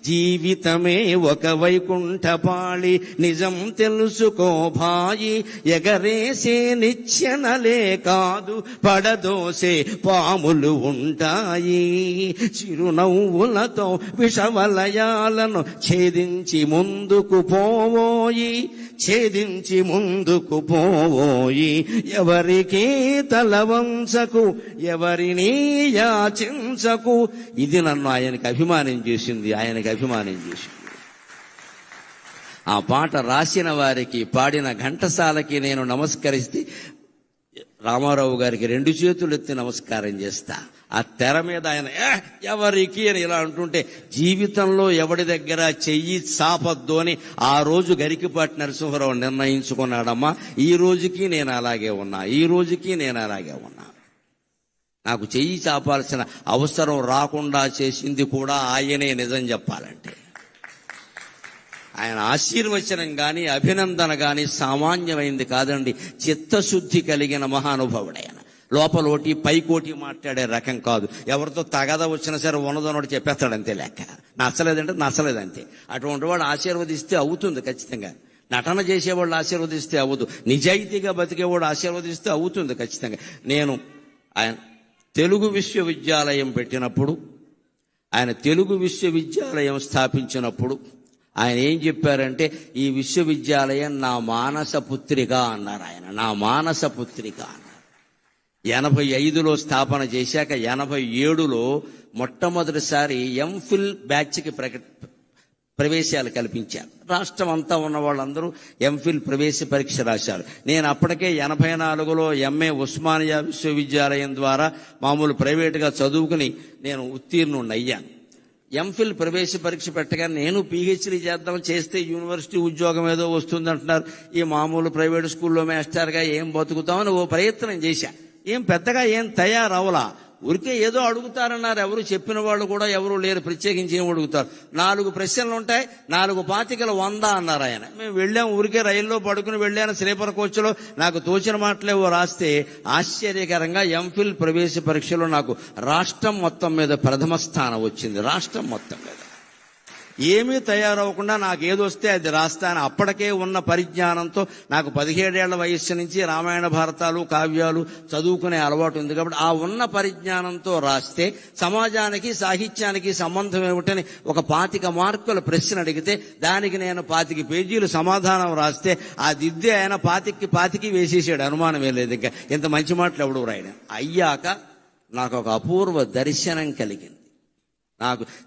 జీవితమే ఒక వైకుంఠపాళి, నిజం తెలుసుకో భాయి. ఎగరేసే నిచ్చెనలే కాదు, పడదోసే పాములు ఉంటాయి. చిరునవ్వులతో విషవలయాలను ఛేదించి ముందుకు పోవోయి, ఛేదించి ముందుకు పోవోయి. ఎవరికి తల వంచకు, ఎవరిని యాచించకు. ఇది నన్ను ఆయనకి అభిమానం చేసింది, ఆయనకి అభిమానం చేసింది. ఆ పాట రాసిన వారికి, పాడిన ఘంటసాలకి నేను నమస్కరిస్తే, రామారావు గారికి 2 చేతులు ఎత్తి నమస్కారం చేస్తా. ఆ తెర మీద ఆయన ఎవరికి అని ఇలా అంటుంటే జీవితంలో ఎవడి దగ్గర చెయ్యి చాపద్దు అని ఆ రోజు గరికపాటి నరసింహారావు నిర్ణయించుకున్నాడమ్మా. ఈ రోజుకి నేను అలాగే ఉన్నా, ఈ రోజుకి నేను అలాగే ఉన్నా. నాకు చెయ్యి చాపాల్సిన అవసరం రాకుండా చేసింది కూడా ఆయనే, నిజం చెప్పాలంటే. ఆయన ఆశీర్వచనం గాని అభినందన గాని సామాన్యమైంది కాదండి. చిత్తశుద్ధి కలిగిన మహానుభావుడైన. లోపలోటి పైకోటి మాట్లాడే రకం కాదు. ఎవరితో తగద వచ్చినా సరే ఉన్నదొన్నోటి చెప్పేస్తాడంతే లెక్క. నచ్చలేదంటే నచ్చలేదంతే. అటువంటి వాడు ఆశీర్వదిస్తే అవుతుంది ఖచ్చితంగా. నటన చేసేవాళ్ళు ఆశీర్వదిస్తే అవ్వదు. నిజాయితీగా బతికేవాడు ఆశీర్వదిస్తే అవుతుంది ఖచ్చితంగా. నేను ఆయన తెలుగు విశ్వవిద్యాలయం పెట్టినప్పుడు, ఆయన తెలుగు విశ్వవిద్యాలయం స్థాపించినప్పుడు ఆయన ఏం చెప్పారంటే, ఈ విశ్వవిద్యాలయం నా మానస పుత్రిక అన్నారు. ఆయన నా మానస పుత్రిక అన్నారు. 85లో స్థాపన చేశాక 87లో మొట్టమొదటిసారి ఎంఫిల్ బ్యాచ్కి ప్రవేశాలు కల్పించారు. రాష్ట్రం అంతా ఉన్న వాళ్ళందరూ ఎంఫిల్ ప్రవేశ పరీక్ష రాశారు. నేను అప్పటికే 84లో ఎంఏ ఉస్మానియా విశ్వవిద్యాలయం ద్వారా మామూలు ప్రైవేటుగా చదువుకుని నేను ఉత్తీర్ణుణ్ణయ్యాను. ఎంఫిల్ ప్రవేశ పరీక్ష పెట్టగానే నేను పీహెచ్డీ చేస్తే యూనివర్సిటీ ఉద్యోగం ఏదో వస్తుందంటున్నారు. ఈ మామూలు ప్రైవేట్ స్కూల్లో మాస్టర్గా ఏం బతుకుతామని ఓ ప్రయత్నం చేశా. ఏం పెద్దగా ఏం తయారవలా. ఊరికే ఏదో అడుగుతారన్నారు. ఎవరు చెప్పిన వాళ్ళు కూడా ఎవరు లేరు. ప్రత్యేకించి ఏం అడుగుతారు? 4 ప్రశ్నలు ఉంటాయి, 4 పాతికలు 100 అన్నారు ఆయన. మేము వెళ్ళాం, ఊరికే రైల్లో పడుకుని వెళ్ళాను స్లీపర్ కోచ్లో. నాకు తోచిన మాటలేవో రాస్తే ఆశ్చర్యకరంగా ఎంఫిల్ ప్రవేశ పరీక్షలో నాకు రాష్ట్రం మొత్తం మీద ప్రథమ స్థానం వచ్చింది. రాష్ట్రం మొత్తం మీద ఏమీ తయారవకుండా నాకు ఏదొస్తే అది రాస్తాను. అప్పటికే ఉన్న పరిజ్ఞానంతో నాకు 17 ఏళ్ల వయస్సు నుంచి రామాయణ భారతాలు కావ్యాలు చదువుకునే అలవాటు ఉంది కాబట్టి ఆ ఉన్న పరిజ్ఞానంతో రాస్తే సమాజానికి సాహిత్యానికి సంబంధం ఏమిటని ఒక 25 మార్కుల ప్రశ్న అడిగితే దానికి నేను 25 పేజీలు సమాధానం రాస్తే ఆ దిద్దే ఆయన 25 వేసేసాడు. అనుమానం లేదు. ఇంకా ఇంత మంచి మాటలు ఎవడు రాయడం. అయ్యాక నాకు ఒక అపూర్వ దర్శనం కలిగింది.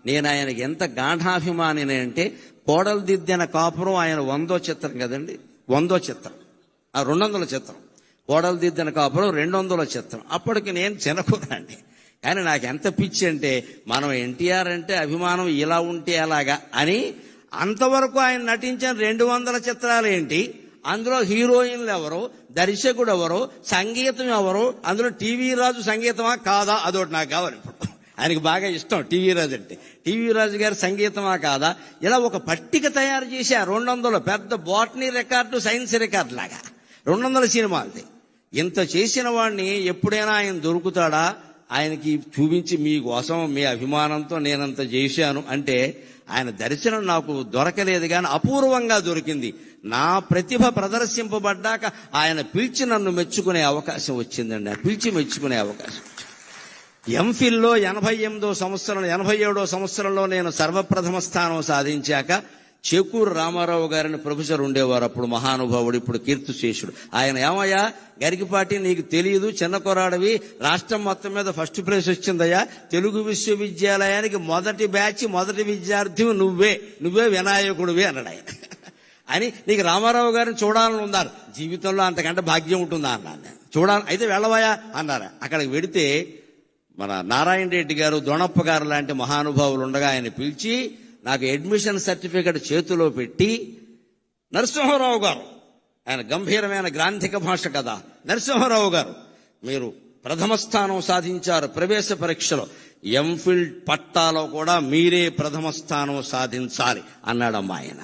నేను ఆయనకి ఎంత గాఢాభిమానిని అంటే, కోడలు దిద్దిన కాపురం ఆయన 100వ చిత్రం కదండి, 100వ చిత్రం, 200ల చిత్రం. కోడలు దిద్దిన కాపురం 200ల చిత్రం. అప్పటికి నేను చిన్నకూరండి. కానీ నాకు ఎంత పిచ్చి అంటే, మనం ఎన్టీఆర్ అంటే అభిమానం ఇలా ఉంటే అలాగా అని. అంతవరకు ఆయన నటించిన 200 చిత్రాలు ఏంటి, అందులో హీరోయిన్లు ఎవరు, దర్శకుడు ఎవరు, సంగీతం ఎవరు, అందులో టీవీ రాజు సంగీతమా కాదా, అదొకటి నాకు కావాలి. ఇప్పుడు ఆయనకు బాగా ఇష్టం టీవీ రాజు అంటే. టీవీ రాజు గారి సంగీతమా కాదా, ఇలా ఒక పట్టిక తయారు చేశారు. 200 పెద్ద బాటనీ రికార్డు, సైన్స్ రికార్డు లాగా 200 సినిమాలది. ఇంత చేసిన వాడిని ఎప్పుడైనా ఆయన దొరుకుతాడా? ఆయనకి చూపించి మీకోసం మీ అభిమానంతో నేనంత చేశాను అంటే ఆయన దర్శనం నాకు దొరకలేదు, కానీ అపూర్వంగా దొరికింది. నా ప్రతిభ ప్రదర్శింపబడ్డాక ఆయన పిలిచి నన్ను మెచ్చుకునే అవకాశం వచ్చిందండి. పిలిచి మెచ్చుకునే అవకాశం. ఎంఫిల్లో 87వ సంవత్సరంలో నేను సర్వప్రథమ స్థానం సాధించాక చేకూరు రామారావు గారిని ప్రొఫెసర్ ఉండేవారు అప్పుడు, మహానుభావుడు, ఇప్పుడు కీర్తిశేషుడు. ఆయన ఏమయ్యా గరికపాటి, నీకు తెలియదు, చిన్న కొరాడవి, రాష్ట్రం మొత్తం మీద ఫస్ట్ ప్రైజ్ వచ్చిందయ్యా, తెలుగు విశ్వవిద్యాలయానికి మొదటి బ్యాచ్ మొదటి విద్యార్థి నువ్వే వినాయకుడివి అన్నాడు ఆయన. అని నీకు రామారావు గారిని చూడాలని ఉన్నారు, జీవితంలో అంతకంటే భాగ్యం ఉంటుందా అన్నాను నేను. చూడాలి అయితే వెళ్ళవయా అన్నారు. అక్కడికి వెడితే మన నారాయణ రెడ్డి గారు, దొణప్ప గారు లాంటి మహానుభావులు ఉండగా ఆయన పిలిచి నాకు అడ్మిషన్ సర్టిఫికెట్ చేతిలో పెట్టి, నరసింహారావు గారు, ఆయన గంభీరమైన గ్రాంధిక భాష కదా, నరసింహారావు గారు మీరు ప్రథమ స్థానం సాధించారు ప్రవేశ పరీక్షలో, ఎంఫిల్ పట్టాలో కూడా మీరే ప్రథమ స్థానం సాధించాలి అన్నాడమ్మా ఆయన.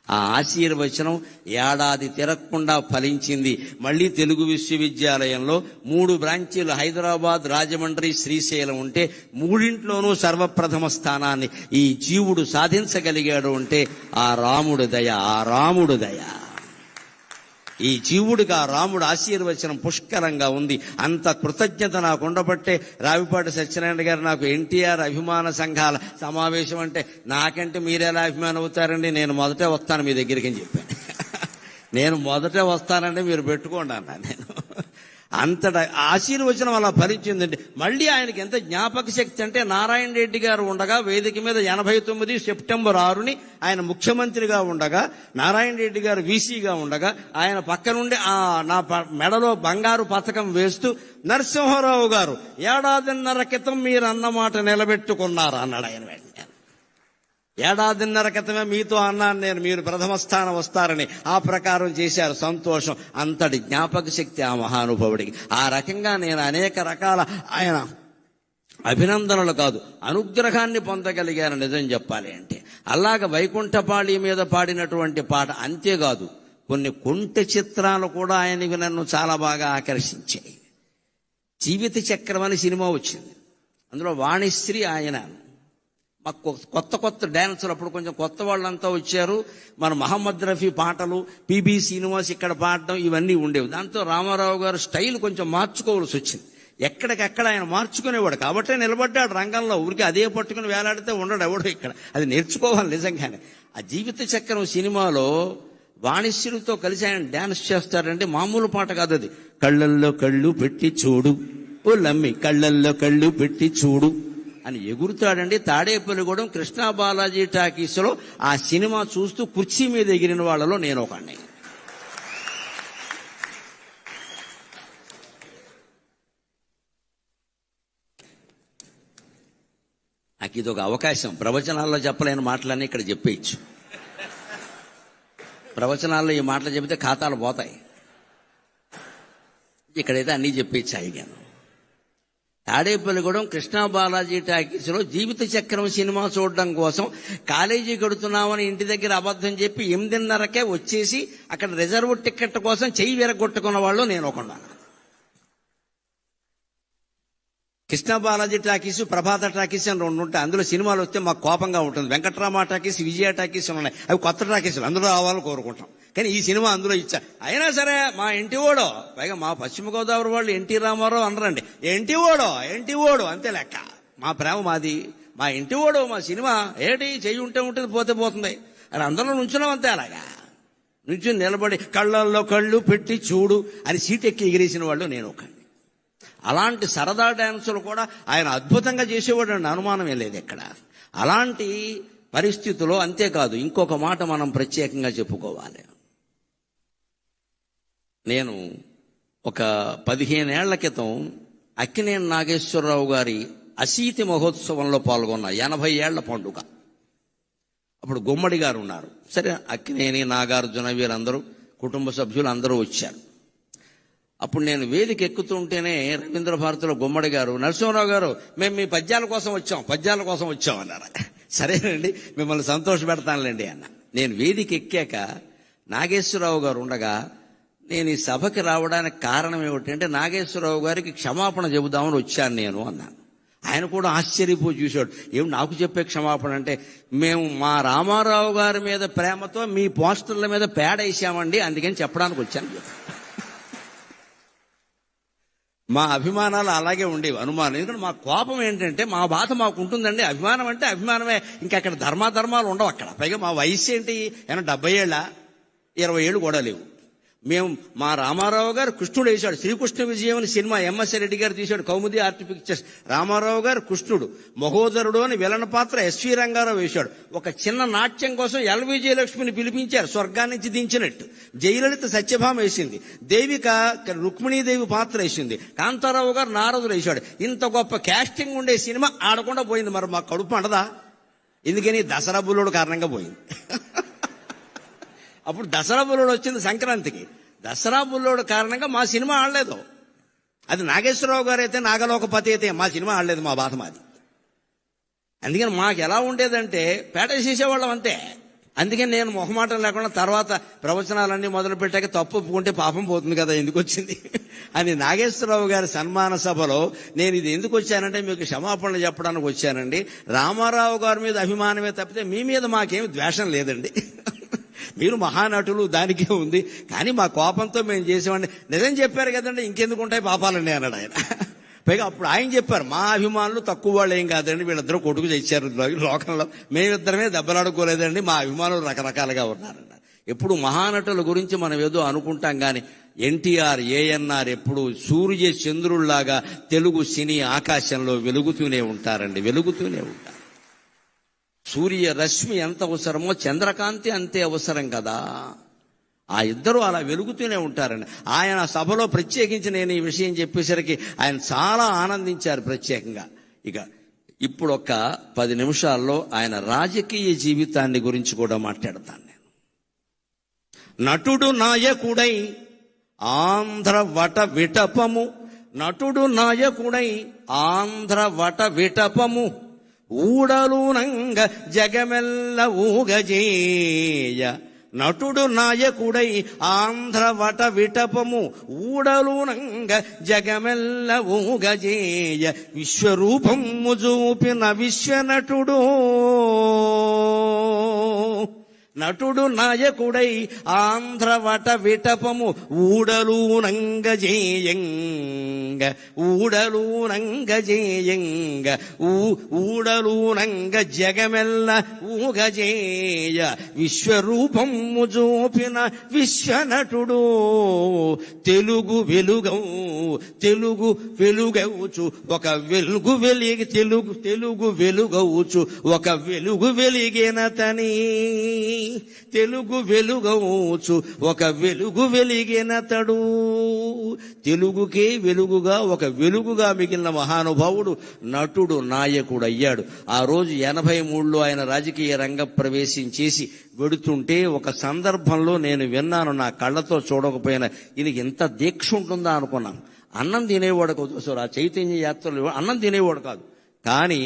ఆ ఆశీర్వచనం ఏడాది తిరగకుండా ఫలించింది. మళ్ళీ తెలుగు విశ్వవిద్యాలయంలో 3 బ్రాంచీలు, హైదరాబాద్, రాజమండ్రి, శ్రీశైలం ఉంటే 3ంట్లోనూ సర్వప్రథమ స్థానాన్ని ఈ జీవుడు సాధించగలిగాడు అంటే ఆ రాముడు దయ. ఈ జీవుడికి ఆ రాముడు ఆశీర్వచనం పుష్కలంగా ఉంది. అంత కృతజ్ఞత నాకు ఉండబట్టే రావిపాటి సత్యనారాయణ గారు నాకు ఎన్టీఆర్ అభిమాన సంఘాల సమావేశం అంటే, నాకంటే మీరెలా అభిమానం అవుతారండి, నేను మొదటే వస్తాను మీ దగ్గరికి అని చెప్పాను. నేను మొదటే వస్తానంటే మీరు పెట్టుకోండి అన్నా నేను. అంతట ఆశీర్వచనం అలా ఫలించిందండి. మళ్ళీ ఆయనకి ఎంత జ్ఞాపక శక్తి అంటే, నారాయణ రెడ్డి గారు ఉండగా వేదిక మీద 89 సెప్టెంబర్ 6ని ఆయన ముఖ్యమంత్రిగా ఉండగా, నారాయణ రెడ్డి గారు వీసీగా ఉండగా, ఆయన పక్క నుండి నా మెడలో బంగారు పథకం వేస్తూ, నరసింహారావు గారు 1.5 క్రితం మీరు అన్నమాట నిలబెట్టుకున్నారు అన్నాడు ఆయన. వెంటనే 1.5 క్రితమే మీతో అన్నాను నేను, మీరు ప్రథమ స్థానం వస్తారని. ఆ ప్రకారం చేశారు, సంతోషం. అంతటి జ్ఞాపక శక్తి ఆ మహానుభావుడికి. ఆ రకంగా నేను అనేక రకాల ఆయన అభినందనలు కాదు, అనుగ్రహాన్ని పొందగలిగాను నిజం చెప్పాలి అంటే. అలాగ వైకుంఠపాళి మీద పాడినటువంటి పాట అంతేకాదు, కొన్ని కొంటె చిత్రాలు కూడా ఆయనకి నన్ను చాలా బాగా ఆకర్షించాయి. జీవిత చక్రం అని సినిమా వచ్చింది, అందులో వాణిశ్రీ ఆయన. మాకు కొత్త డాన్సులు, అప్పుడు కొంచెం కొత్త వాళ్ళంతా వచ్చారు. మన మహమ్మద్ రఫీ పాటలు, పిబి శ్రీనివాస్ ఇక్కడ పాడడం, ఇవన్నీ ఉండేవి. దాంతో రామారావు గారు స్టైల్ కొంచెం మార్చుకోవాల్సి వచ్చింది. ఎక్కడికక్కడ ఆయన మార్చుకునేవాడు కాబట్టే నిలబడ్డాడు రంగంలో. ఊరికి అదే పట్టుకుని వేలాడితే ఉండడు ఎవడో ఇక్కడ. అది నేర్చుకోవాలి నిజంగానే. ఆ జీవిత చక్రం సినిమాలో వాణిశ్రీతో కలిసి ఆయన డాన్స్ చేస్తారంటే మామూలు పాట కాదు అది. కళ్ళల్లో కళ్ళు పెట్టి చూడు ఓ లమ్మి, కళ్ళల్లో కళ్ళు పెట్టి చూడు అని ఎగురుతాడండి. తాడేపల్లిగూడెం కృష్ణా బాలాజీ టాకీస్లో ఆ సినిమా చూస్తూ కుర్చీ మీద ఎగిరిన వాళ్ళలో నేను ఒకడిని. నాకు ఇదొక అవకాశం. ప్రవచనాల్లో చెప్పలేని మాటలన్నీ ఇక్కడ చెప్పేయచ్చు. ప్రవచనాల్లో ఈ మాటలు చెబితే ఖాతాలు పోతాయి, ఇక్కడైతే అన్నీ చెప్పేయచ్చు అయ్యాను. తాడేపల్లిగూడెం కృష్ణా బాలాజీ టాకీస్లో జీవిత చక్రం సినిమా చూడడం కోసం కాలేజీ కడుతున్నామని ఇంటి దగ్గర అబద్ధం చెప్పి 8:30కే వచ్చేసి అక్కడ రిజర్వ్ టికెట్ కోసం చెయ్యి విరగొట్టుకున్న వాళ్ళు నేను ఒకన్నాను. కృష్ణా బాలాజీ టాకీస్, ప్రభాత టాకీస్ అని 2 ఉంటాయి. అందులో సినిమాలు వస్తే మాకు కోపంగా ఉంటుంది. వెంకట్రామ టాకీస్, విజయ టాకీస్ ఉన్నాయి, అవి కొత్త టాకీసులు, అందులో రావాలని కోరుకుంటాం. కానీ ఈ సినిమా అందులో ఇచ్చా. అయినా సరే మా ఇంటి ఓడో, పైగా మా పశ్చిమ గోదావరి వాళ్ళు ఎన్టీ రామారావు అనరండి, ఎంటి ఓడో అంతే లెక్క. మా ప్రేమ మాది, మా ఇంటి ఓడో మా సినిమా. ఏంటి చెయ్యి ఉంటే ఉంటుంది, పోతే పోతుంది అని అందరూ నుంచున్నాం అంతే. అలాగా నుంచి నిలబడి కళ్ళల్లో కళ్ళు పెట్టి చూడు అని సీట్ ఎక్కి ఎగిరేసిన వాళ్ళు నేను ఒక. అలాంటి సరదా డాన్సులు కూడా ఆయన అద్భుతంగా చేసేవాడు అండి, అనుమానమే లేదు ఎక్కడ. అలాంటి పరిస్థితుల్లో అంతేకాదు, ఇంకొక మాట మనం ప్రత్యేకంగా చెప్పుకోవాలి. నేను ఒక 15 ఏళ్ల క్రితం అక్కినేని నాగేశ్వరరావు గారి అశీతి మహోత్సవంలో పాల్గొన్న 80 ఏళ్ల పండుగ. అప్పుడు గుమ్మడి గారు ఉన్నారు. సరే, అక్కినేని, నాగార్జున వీరందరూ కుటుంబ సభ్యులు అందరూ వచ్చారు. అప్పుడు నేను వేదిక ఎక్కుతుంటేనే రవీంద్ర భారతిలో గుమ్మడి గారు, నరసింహారావు గారు మేము మీ పద్యాల కోసం వచ్చాం అన్నారు. సరేనండి, మిమ్మల్ని సంతోష పెడతానులేండి అన్న. నేను వేదిక ఎక్కాక నాగేశ్వరరావు గారు ఉండగా, నేను ఈ సభకి రావడానికి కారణం ఏమిటంటే నాగేశ్వరరావు గారికి క్షమాపణ చెబుదామని వచ్చాను నేను అన్నాను. ఆయన కూడా ఆశ్చర్యపోయి చూశాడు. ఏమి నాకు చెప్పే క్షమాపణ అంటే, మేము మా రామారావు గారి మీద ప్రేమతో మీ పోస్టర్ల మీద పేడ వేసామండి, అందుకని చెప్పడానికి వచ్చాను. మా అభిమానాలు అలాగే ఉండేవి, అనుమానం. ఎందుకంటే మా కోపం ఏంటంటే, మా బాధ మాకు ఉంటుందండి. అభిమానం అంటే అభిమానమే, ఇంకా అక్కడ ధర్మాధర్మాలు ఉండవు అక్కడ. పైగా మా వయసు ఏంటి, 80 ఏళ్ళ, 20 ఏళ్ళు కూడా లేవు. మేము మా రామారావు గారు కృష్ణుడు వేశాడు, శ్రీకృష్ణ విజయం అని సినిమా ఎంఎస్ రెడ్డి గారు తీశాడు, కౌముది ఆర్ట్ పిక్చర్స్. రామారావు గారు కృష్ణుడు, మహోదరుడు అని విలన పాత్ర ఎస్వి రంగారావు వేశాడు. ఒక చిన్న నాట్యం కోసం ఎల్వి జయలక్ష్మిని పిలిపించారు, స్వర్గాన్ని నుంచి దించినట్టు. జయలలిత సత్యభామ వేసింది, దేవిక రుక్మిణీదేవి పాత్ర వేసింది, కాంతారావు గారు నారదులు వేశాడు. ఇంత గొప్ప క్యాస్టింగ్ ఉండే సినిమా ఆడకుండా పోయింది. మరి మా కడుపు అంటదా? ఎందుకని? దసరా బుల్లోడు కారణంగా పోయింది. అప్పుడు దసరా బుల్లోడు వచ్చింది సంక్రాంతికి. దసరా బుల్లోడు కారణంగా మా సినిమా ఆడలేదు. అది నాగేశ్వరరావు గారు అయితే, నాగలోకపతి అయితే మా సినిమా ఆడలేదు. మా బాధ మాది. అందుకని మాకు ఎలా ఉండేదంటే పేట చేసేవాళ్ళం అంతే. అందుకని నేను మొహమాటం లేకుండా తర్వాత ప్రవచనాలన్నీ మొదలు పెట్టాక తప్పు ఒప్పుకుంటే పాపం పోతుంది కదా, ఎందుకు వచ్చింది అని నాగేశ్వరరావు గారి సన్మాన సభలో నేను ఇది ఎందుకు వచ్చానంటే మీకు క్షమాపణలు చెప్పడానికి వచ్చానండి. రామారావు గారి మీద అభిమానమే తప్పితే మీ మీద మాకేమి ద్వేషం లేదండి. మీరు మహానటులు, దానికే ఉంది. కానీ మా కోపంతో మేము చేసేవాడిని. నిజం చెప్పారు కదండి, ఇంకెందుకు ఉంటాయి పాపాలండి అన్నాడు ఆయన. పైగా అప్పుడు ఆయన చెప్పారు, మా అభిమానులు తక్కువ వాళ్ళు ఏం కాదండి, వీళ్ళిద్దరూ కొడుకు చేశారు లోకంలో, మేమిద్దరమే దెబ్బలాడుకోలేదండి, మా అభిమానులు రకరకాలుగా ఉన్నారన్నారు. ఎప్పుడు మహానటుల గురించి మనం ఏదో అనుకుంటాం కానీ ఎన్టీఆర్, ఏఎన్ఆర్ ఎప్పుడు సూర్య చంద్రుల్లాగా తెలుగు సినీ ఆకాశంలో వెలుగుతూనే ఉంటారండి, వెలుగుతూనే ఉంటారు. సూర్య రశ్మి ఎంత అవసరమో చంద్రకాంతి అంతే అవసరం కదా. ఆ ఇద్దరు అలా వెలుగుతూనే ఉంటారండి. ఆయన సభలో ప్రత్యేకించి నేను ఈ విషయం చెప్పేసరికి ఆయన చాలా ఆనందించారు ప్రత్యేకంగా. ఇక ఇప్పుడు ఒక 10 నిమిషాల్లో ఆయన రాజకీయ జీవితాన్ని గురించి కూడా మాట్లాడతాను నేను. నటుడు నాయకుడై ఆంధ్ర వట విటపము, నటుడు నాయకుడై ఆంధ్ర వట విటపము, ఊడలునంగ జగమెల్ల ఊగజేయ. నటుడు నాయకుడై ఆంధ్ర వట విటపము, ఊడలునంగ జగమెల్ల ఊగజేయ. విశ్వరూపము చూపిన విశ్వనటుడు, నటుడు నాయకుడై ఆంధ్ర వట విటపము, ఊడలునంగ జేయంగ, ఊడలునంగ జేయంగ, ఊడలునంగ జగమెల్ల ఊగజేయ. విశ్వరూపము చూపిన విశ్వనటుడు, తెలుగు వెలుగౌ, తెలుగు వెలుగవుచు ఒక వెలుగు వెలిగి, తెలుగు వెలుగవుచు ఒక వెలుగు వెలిగినతని, తెలుగు వెలుగవుచు ఒక వెలుగు వెలిగినతడు. తెలుగుకే వెలుగుగా ఒక వెలుగుగా మిగిలిన మహానుభావుడు నటుడు నాయకుడు అయ్యాడు. ఆ రోజు 83లో ఆయన రాజకీయ రంగ ప్రవేశం చేసి వెడుతుంటే ఒక సందర్భంలో నేను విన్నాను, నా కళ్ళతో చూడకపోయినా ఈయనకి ఇంత దీక్ష ఉంటుందా అనుకున్నాను. అన్నం తినేవాడు కాదు, అసలు ఆ చైతన్య యాత్రలో అన్నం తినేవాడు కాదు, కానీ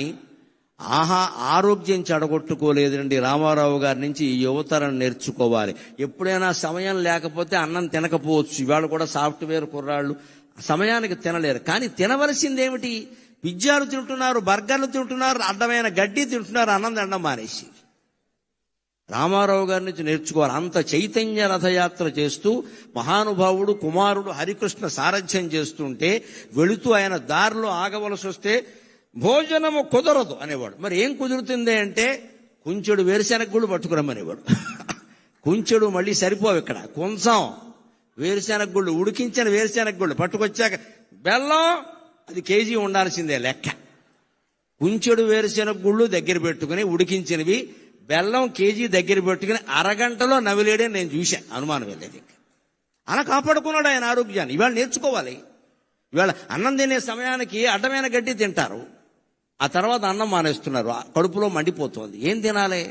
ఆరోగ్యం చెడగొట్టుకోలేదండి. రామారావు గారి నుంచి ఈ యువతరం నేర్చుకోవాలి. ఎప్పుడైనా సమయం లేకపోతే అన్నం తినకపోవచ్చు. ఇవాళ కూడా సాఫ్ట్వేర్ కుర్రాళ్ళు సమయానికి తినలేరు, కానీ తినవలసిందేమిటి? పిజ్జాలు తింటున్నారు, బర్గర్లు తింటున్నారు, అడ్డమైన గడ్డి తింటున్నారు, అన్నం తినడం మానేసి. రామారావు గారి నుంచి నేర్చుకోవాలి. అంత చైతన్య రథయాత్ర చేస్తూ మహానుభావుడు కుమారుడు హరికృష్ణ సారథ్యం చేస్తుంటే వెళుతూ ఆయన దారిలో ఆగవలసి వస్తే భోజనము కుదరదు అనేవాడు. మరి ఏం కుదురుతుంది అంటే కుంచెడు వేరుశెనగ గుళ్ళు పట్టుకురమ్మనేవాడు. కుంచెడు మళ్ళీ సరిపోవు, ఇక్కడ కొంచెం వేరుశెనగ గుళ్ళు, ఉడికించిన వేరుశెనగ గుళ్ళు పట్టుకొచ్చాక బెల్లం అది కేజీ ఉండాల్సిందే లెక్క. కుంచెడు వేరుశెనగ గుళ్ళు దగ్గర పెట్టుకుని ఉడికించినవి బెల్లం కేజీ దగ్గర పెట్టుకుని అరగంటలో నవిలేడే నేను చూశాను, అనుమానం వెళ్ళేది. అలా కాపాడుకున్నాడు ఆయన ఆరోగ్యాన్ని. ఇవాళ నేర్చుకోవాలి. ఇవాళ అన్నం తినే సమయానికి అడ్డమైన గడ్డి తింటారు, ఆ తర్వాత అన్నం మానేస్తున్నారు, కడుపులో మండిపోతుంది. ఏం తినాలి?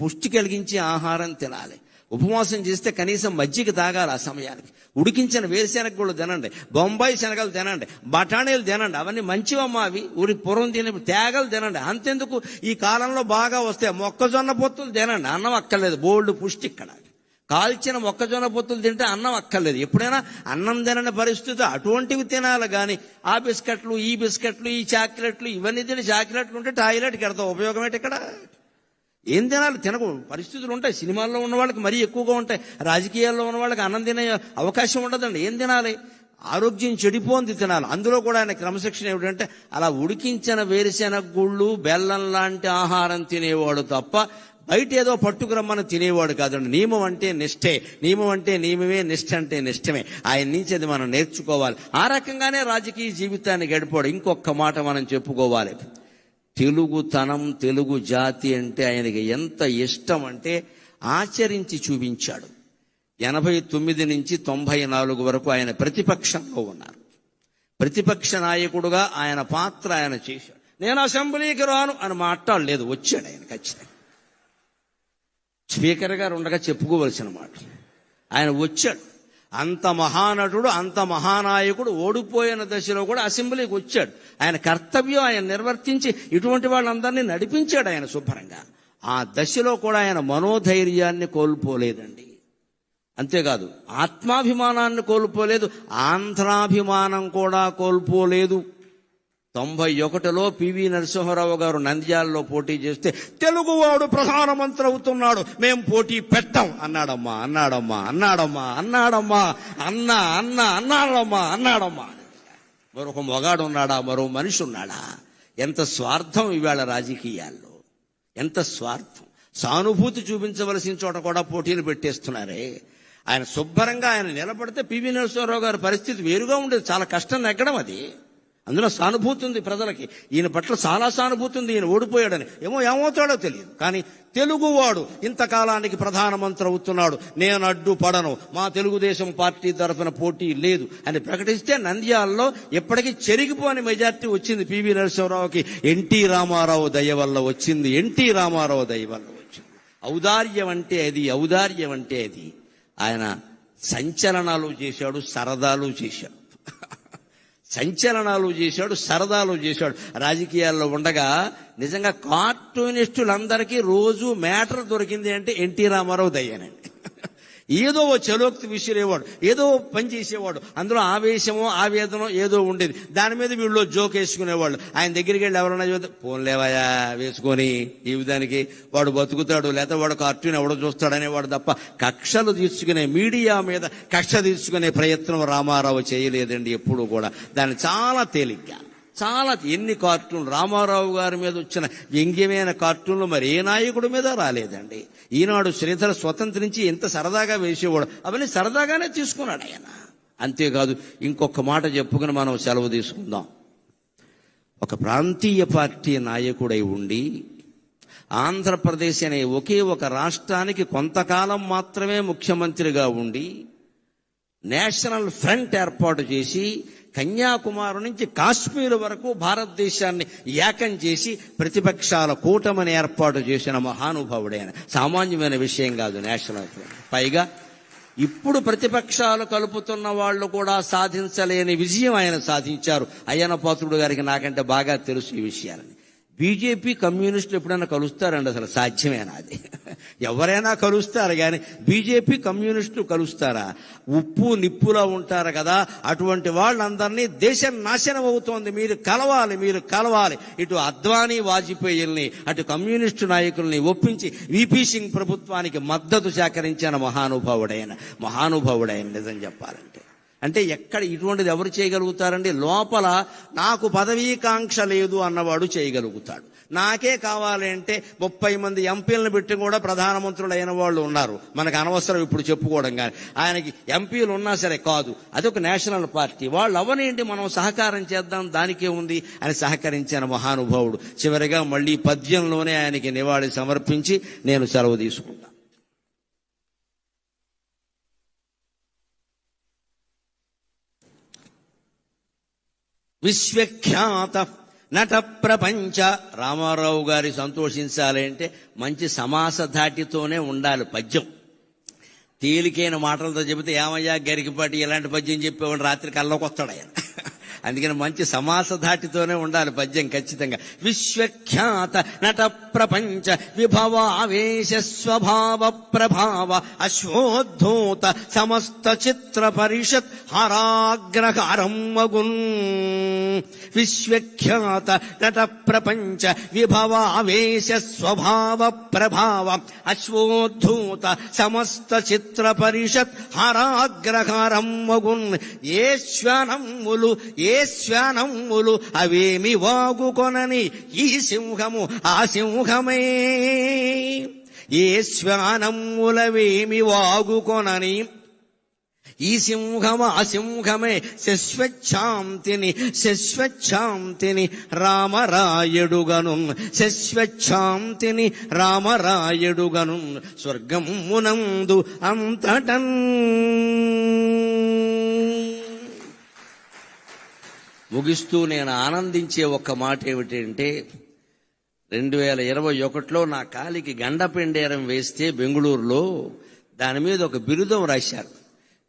పుష్టి కలిగించే ఆహారం తినాలి. ఉపవాసం చేస్తే కనీసం మజ్జిగ తాగాలి ఆ సమయానికి. ఉడికించిన వేరుశెనగ కూడా తినండి, బొంబాయి శనగలు తినండి, బఠానీలు తినండి, అవన్నీ మంచివమ్మా. అవి ఊరి పూర్వం తినే తేగలు తినండి. అంతెందుకు ఈ కాలంలో బాగా వస్తాయి మొక్కజొన్న పొత్తులు తినండి, అన్నం అక్కర్లేదు, బోల్డ్ పుష్టి. ఇక్కడ కాల్చిన మొక్కజొన్న పొత్తులు తింటే అన్నం అక్కర్లేదు. ఎప్పుడైనా అన్నం తినని పరిస్థితి అటువంటివి తినాలి, కానీ ఆ బిస్కెట్లు, ఈ బిస్కెట్లు, ఈ చాక్లెట్లు, ఇవన్నీ తిని చాక్లెట్లు ఉంటే టాయిలెట్కి వెళ్తాం, ఉపయోగం ఏంటి? ఇక్కడ ఏం తినాలి? తినకు పరిస్థితులు ఉంటాయి. సినిమాల్లో ఉన్న వాళ్ళకి మరీ ఎక్కువగా ఉంటాయి, రాజకీయాల్లో ఉన్న వాళ్ళకి అన్నం తినే అవకాశం ఉండదండి. ఏం తినాలి? ఆరోగ్యం చెడిపోంది తినాలి. అందులో కూడా ఆయన క్రమశిక్షణ ఏమిటంటే అలా ఉడికించిన వేరుశెనగ గుళ్ళు, బెల్లం లాంటి ఆహారం తినేవాడు తప్ప బయట ఏదో పట్టుకురమ్మని తినేవాడు కాదండి. నియమం అంటే నిష్ఠే, నియమం అంటే నియమమే, నిష్ఠ అంటే నిష్ఠమే. ఆయన నుంచి అది మనం నేర్చుకోవాలి. ఆ రకంగానే రాజకీయ జీవితాన్ని గడిపాడు. ఇంకొక మాట మనం చెప్పుకోవాలి. తెలుగుతనం, తెలుగు జాతి అంటే ఆయనకి ఎంత ఇష్టం అంటే ఆచరించి చూపించాడు. 89 నుంచి 94 వరకు ఆయన ప్రతిపక్షంలో ఉన్నారు. ప్రతిపక్ష నాయకుడుగా ఆయన పాత్ర ఆయన చేశాడు. నేను అసెంబ్లీకి రాను అని మాట్లాడలేదు, వచ్చాడు ఆయన ఖచ్చితంగా. స్పీకర్ గారు ఉండగా చెప్పుకోవలసిన మాట, ఆయన వచ్చాడు. అంత మహానటుడు, అంత మహానాయకుడు ఓడిపోయిన దశలో కూడా అసెంబ్లీకి వచ్చాడు. ఆయన కర్తవ్యం ఆయన నిర్వర్తించి ఇటువంటి వాళ్ళందరినీ నడిపించాడు ఆయన శుభ్రంగా. ఆ దశలో కూడా ఆయన మనోధైర్యాన్ని కోల్పోలేదండి. అంతేకాదు ఆత్మాభిమానాన్ని కోల్పోలేదు, ఆంధ్రాభిమానం కూడా కోల్పోలేదు. 91లో పివి నరసింహారావు గారు నంద్యాలలో పోటీ చేస్తే తెలుగువాడు ప్రధానమంత్రి అవుతున్నాడు, మేం పోటీ పెట్టాం అన్నాడమ్మా, అన్నాడమ్మా, అన్నాడమ్మా, అన్నాడమ్మా, అన్నా అన్నా అన్నాడమ్మా, అన్నాడమ్మా. మరొక మొగాడు ఉన్నాడా? మరో మనిషి ఉన్నాడా? ఎంత స్వార్థం ఇవాళ రాజకీయాల్లో, ఎంత స్వార్థం. సానుభూతి చూపించవలసిన చోట కూడా పోటీలు పెట్టేస్తున్నారే. ఆయన శుభ్రంగా ఆయన నిలబడితే పివి నరసింహారావు గారి పరిస్థితి వేరుగా ఉండేది. చాలా కష్టం నెగ్గడం అది. అందులో సానుభూతి ఉంది ప్రజలకి. ఈయన పట్ల చాలా సానుభూతి ఉంది. ఈయన ఓడిపోయాడని ఏమవుతాడో తెలియదు. కానీ తెలుగువాడు ఇంతకాలానికి ప్రధానమంత్రి అవుతున్నాడు, నేను అడ్డుపడను, మా తెలుగుదేశం పార్టీ తరఫున పోటీ లేదు అని ప్రకటిస్తే నంద్యాలలో ఎప్పటికీ చెరిగిపోని మెజార్టీ వచ్చింది పివి నరసింహారావుకి. ఎన్టీ రామారావు దయ వల్ల వచ్చింది. ఎన్టీ రామారావు దయ వల్ల వచ్చింది. ఔదార్యం అంటే అది. ఔదార్యం అంటే అది. ఆయన సంచలనాలు చేశాడు, సరదాలు చేశాడు. సంచలనాలు చేశాడు, సరదాలు చేశాడు. రాజకీయాల్లో ఉండగా నిజంగా కార్టూనిస్టులందరికీ రోజు మ్యాటర్ దొరికింది అంటే ఎన్టీ రామారావు దయ్యానండి. ఏదో ఓ చలోక్తి విసిరేవాడు, ఏదో పని చేసేవాడు. అందులో ఆవేశమో ఆవేదనో ఏదో ఉండేది. దాని మీద వీళ్ళు జోక్ వేసుకునేవాళ్ళు. ఆయన దగ్గరికి వెళ్ళి ఎవరన్నా చూస్తే పోన్లేవయా వేసుకొని ఈ విధానికి వాడు బతుకుతాడు, లేకపోతే వాడు కార్టూన్ ఎవడో చూస్తాడనేవాడు తప్ప కక్షలు తీర్చుకునే, మీడియా మీద కక్ష తీర్చుకునే ప్రయత్నం రామారావు చేయలేదండి ఎప్పుడు కూడా. దాన్ని చాలా తేలిగ్గా, చాలా ఎన్ని కార్టూన్లు రామారావు గారి మీద వచ్చిన వ్యంగ్యమైన కార్టూన్లు మరి ఏ నాయకుడి మీద రాలేదండి. ఈనాడు శ్రీధర స్వతంత్రించి ఎంత సరదాగా వేసేవాడు, అవన్నీ సరదాగానే తీసుకున్నాడు ఆయన. అంతేకాదు ఇంకొక మాట చెప్పుకుని మనం సెలవు తీసుకుందాం. ఒక ప్రాంతీయ పార్టీ నాయకుడై ఉండి ఆంధ్రప్రదేశ్ అనే ఒకే ఒక రాష్ట్రానికి కొంతకాలం మాత్రమే ముఖ్యమంత్రిగా ఉండి నేషనల్ ఫ్రంట్ ఏర్పాటు చేసి కన్యాకుమారి నుంచి కాశ్మీర్ వరకు భారతదేశాన్ని ఏకం చేసి ప్రతిపక్షాల కూటమిని ఏర్పాటు చేసిన మహానుభావుడైన. సామాన్యమైన విషయం కాదు నేషనల్ ఫ్రంట్. పైగా ఇప్పుడు ప్రతిపక్షాలు కలుపుతున్న వాళ్ళు కూడా సాధించలేని విజయం ఆయన సాధించారు. అయ్యన్న పాత్రుడు గారికి నాకంటే బాగా తెలుసు ఈ విషయాలని. బీజేపీ కమ్యూనిస్టులు ఎప్పుడైనా కలుస్తారండి? అసలు సాధ్యమేనా అది? ఎవరైనా కలుస్తారు కానీ బీజేపీ కమ్యూనిస్టులు కలుస్తారా? ఉప్పు నిప్పులా ఉంటారు కదా, అటువంటి వాళ్ళందరినీ దేశం నాశనం అవుతోంది, మీరు కలవాలి, మీరు కలవాలి. ఇటు అద్వానీ వాజ్పేయిల్ని అటు కమ్యూనిస్టు నాయకుల్ని ఒప్పించి వీపీ సింగ్ ప్రభుత్వానికి మద్దతు సేకరించిన మహానుభావుడైన నిజం చెప్పాలంటే. అంటే ఎక్కడ ఇటువంటిది ఎవరు చేయగలుగుతారండి? లోపల నాకు పదవీకాంక్ష లేదు అన్నవాడు చేయగలుగుతాడు. నాకే కావాలి అంటే 30 మంది ఎంపీలను పెట్టి కూడా ప్రధానమంత్రులు అయిన వాళ్ళు ఉన్నారు. మనకు అనవసరం ఇప్పుడు చెప్పుకోవడం. కానీ ఆయనకి ఎంపీలు ఉన్నా సరే కాదు, అదొక నేషనల్ పార్టీ. వాళ్ళు అవనేంటి, మనం సహకారం చేద్దాం, దానికే ఉంది అని సహకరించిన మహానుభావుడు. చివరిగా మళ్ళీ పద్యంలోనే ఆయనకి నివాళి సమర్పించి నేను సెలవు తీసుకుంటా. విశ్వఖ్యాత నట ప్రపంచ. రామారావు గారి సంతోషించాలి అంటే మంచి సమాస ధాటితోనే ఉండాలి పద్యం. తేలికైన మాటలతో చెబితే ఏమయ్యా గరికిపాటి ఇలాంటి పద్యం చెప్పేవాడు రాత్రి కల్లోకి వస్తాడు ఆయన. అందుకని మంచి సమాస ధాటితోనే ఉండాలి పద్యం ఖచ్చితంగా. విశ్వఖ్యాత నట ప్రపంచ విభవావేశ స్వభావ ప్రభావ అశ్వోద్ధూత సమస్త చిత్ర పరిషత్ హరాగ్రహారం మగున్. విశ్వఖ్యాత నట ప్రపంచ విభవావేశ స్వభావ ప్రభావ అశ్వోద్ధూత సమస్త చిత్ర పరిషత్ హరాగ్రహారం మగున్. ఏ శ్వానమ్ములు అవేమి వాగుకొనని ఈ సింహము ఆ సింహమే. ఏ శ్వానమ్ములవేమి వాగుకొనని ఈ సింహము ఆ సింహమే. శశ్వచ్ఛాంతిని రామరాయుడుగను. శశ్వచ్ఛాంతిని రామరాయుడుగను. స్వర్గమునందు అంతటన్. ముగిస్తూ నేను ఆనందించే ఒక్క మాట ఏమిటంటే, 2021లో నా కాలికి గండపెండేరం వేస్తే బెంగుళూరులో దాని మీద ఒక బిరుదం రాశారు.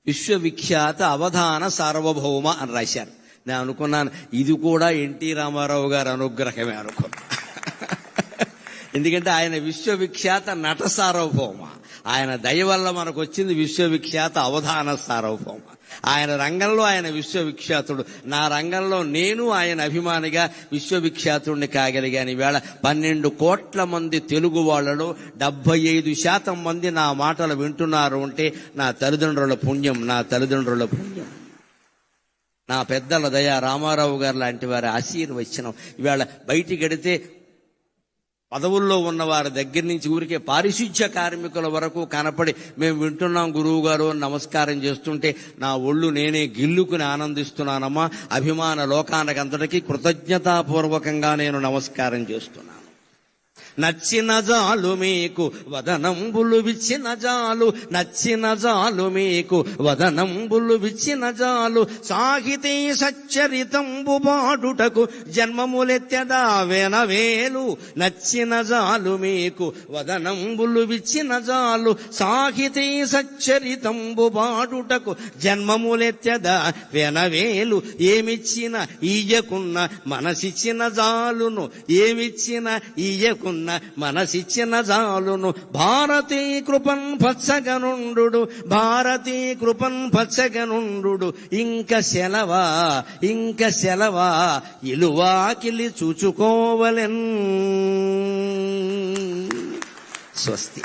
విశ్వవిఖ్యాత అవధాన సార్వభౌమ అని రాశారు. నేను అనుకున్నాను ఇది కూడా ఎన్టీ రామారావు గారి అనుగ్రహమే అనుకున్నా. ఎందుకంటే ఆయన విశ్వవిఖ్యాత నట సార్వభౌమ. ఆయన దయ వల్ల మనకు వచ్చింది విశ్వవిఖ్యాత అవధాన సార్వభౌమ. ఆయన రంగంలో ఆయన విశ్వవిఖ్యాతుడు, నా రంగంలో నేను ఆయన అభిమానిగా విశ్వవిఖ్యాతుడిని కాగలిగాను. ఈవేళ 12 కోట్ల మంది తెలుగు వాళ్ళలో 75% మంది నా మాటలు వింటున్నారు అంటే నా తల్లిదండ్రుల పుణ్యం, నా పెద్దల దయ, రామారావు గారు లాంటి వారి ఆశీర్వచనం. ఈవేళ బయటికి వెడితే పదవుల్లో ఉన్న వారి దగ్గర నుంచి ఊరికే పారిశుధ్య కార్మికుల వరకు కనపడి మేము వింటున్నాం గురువు గారు నమస్కారం చేస్తుంటే నా ఒళ్ళు నేనే గిల్లుకుని ఆనందిస్తున్నానమ్మా. అభిమాన లోకానికంతటికీ కృతజ్ఞతాపూర్వకంగా నేను నమస్కారం చేస్తున్నాను. నచ్చిన జాలు మీకు వదనంబులు విచ్చిన జాలు, నచ్చిన జాలు మీకు వదనంబులు విచ్చిన జాలు, సాహితీ సచ్చరితంబు బాడుటకు జన్మములెత్తెదా వెనవేలు. నచ్చిన జాలు మీకు వదనంబులు విచ్చిన జాలు, సాహితీ సచ్చరితంబు బాడుటకు జన్మములెత్తెదా వెనవేలు. ఏమిచ్చిన ఈయకున్న మనసిచ్చిన జాలును, ఏమిచ్చిన ఈయకున్న మనసిచ్చిన జాలును. భారతీ కృపన్ పచ్చగనుండు, భారతీ కృపన్ పచ్చగనుండు. ఇంక సెలవా, ఇంక సెలవా, ఇలువాకిలి చూచుకోవలెన్. స్వస్తి.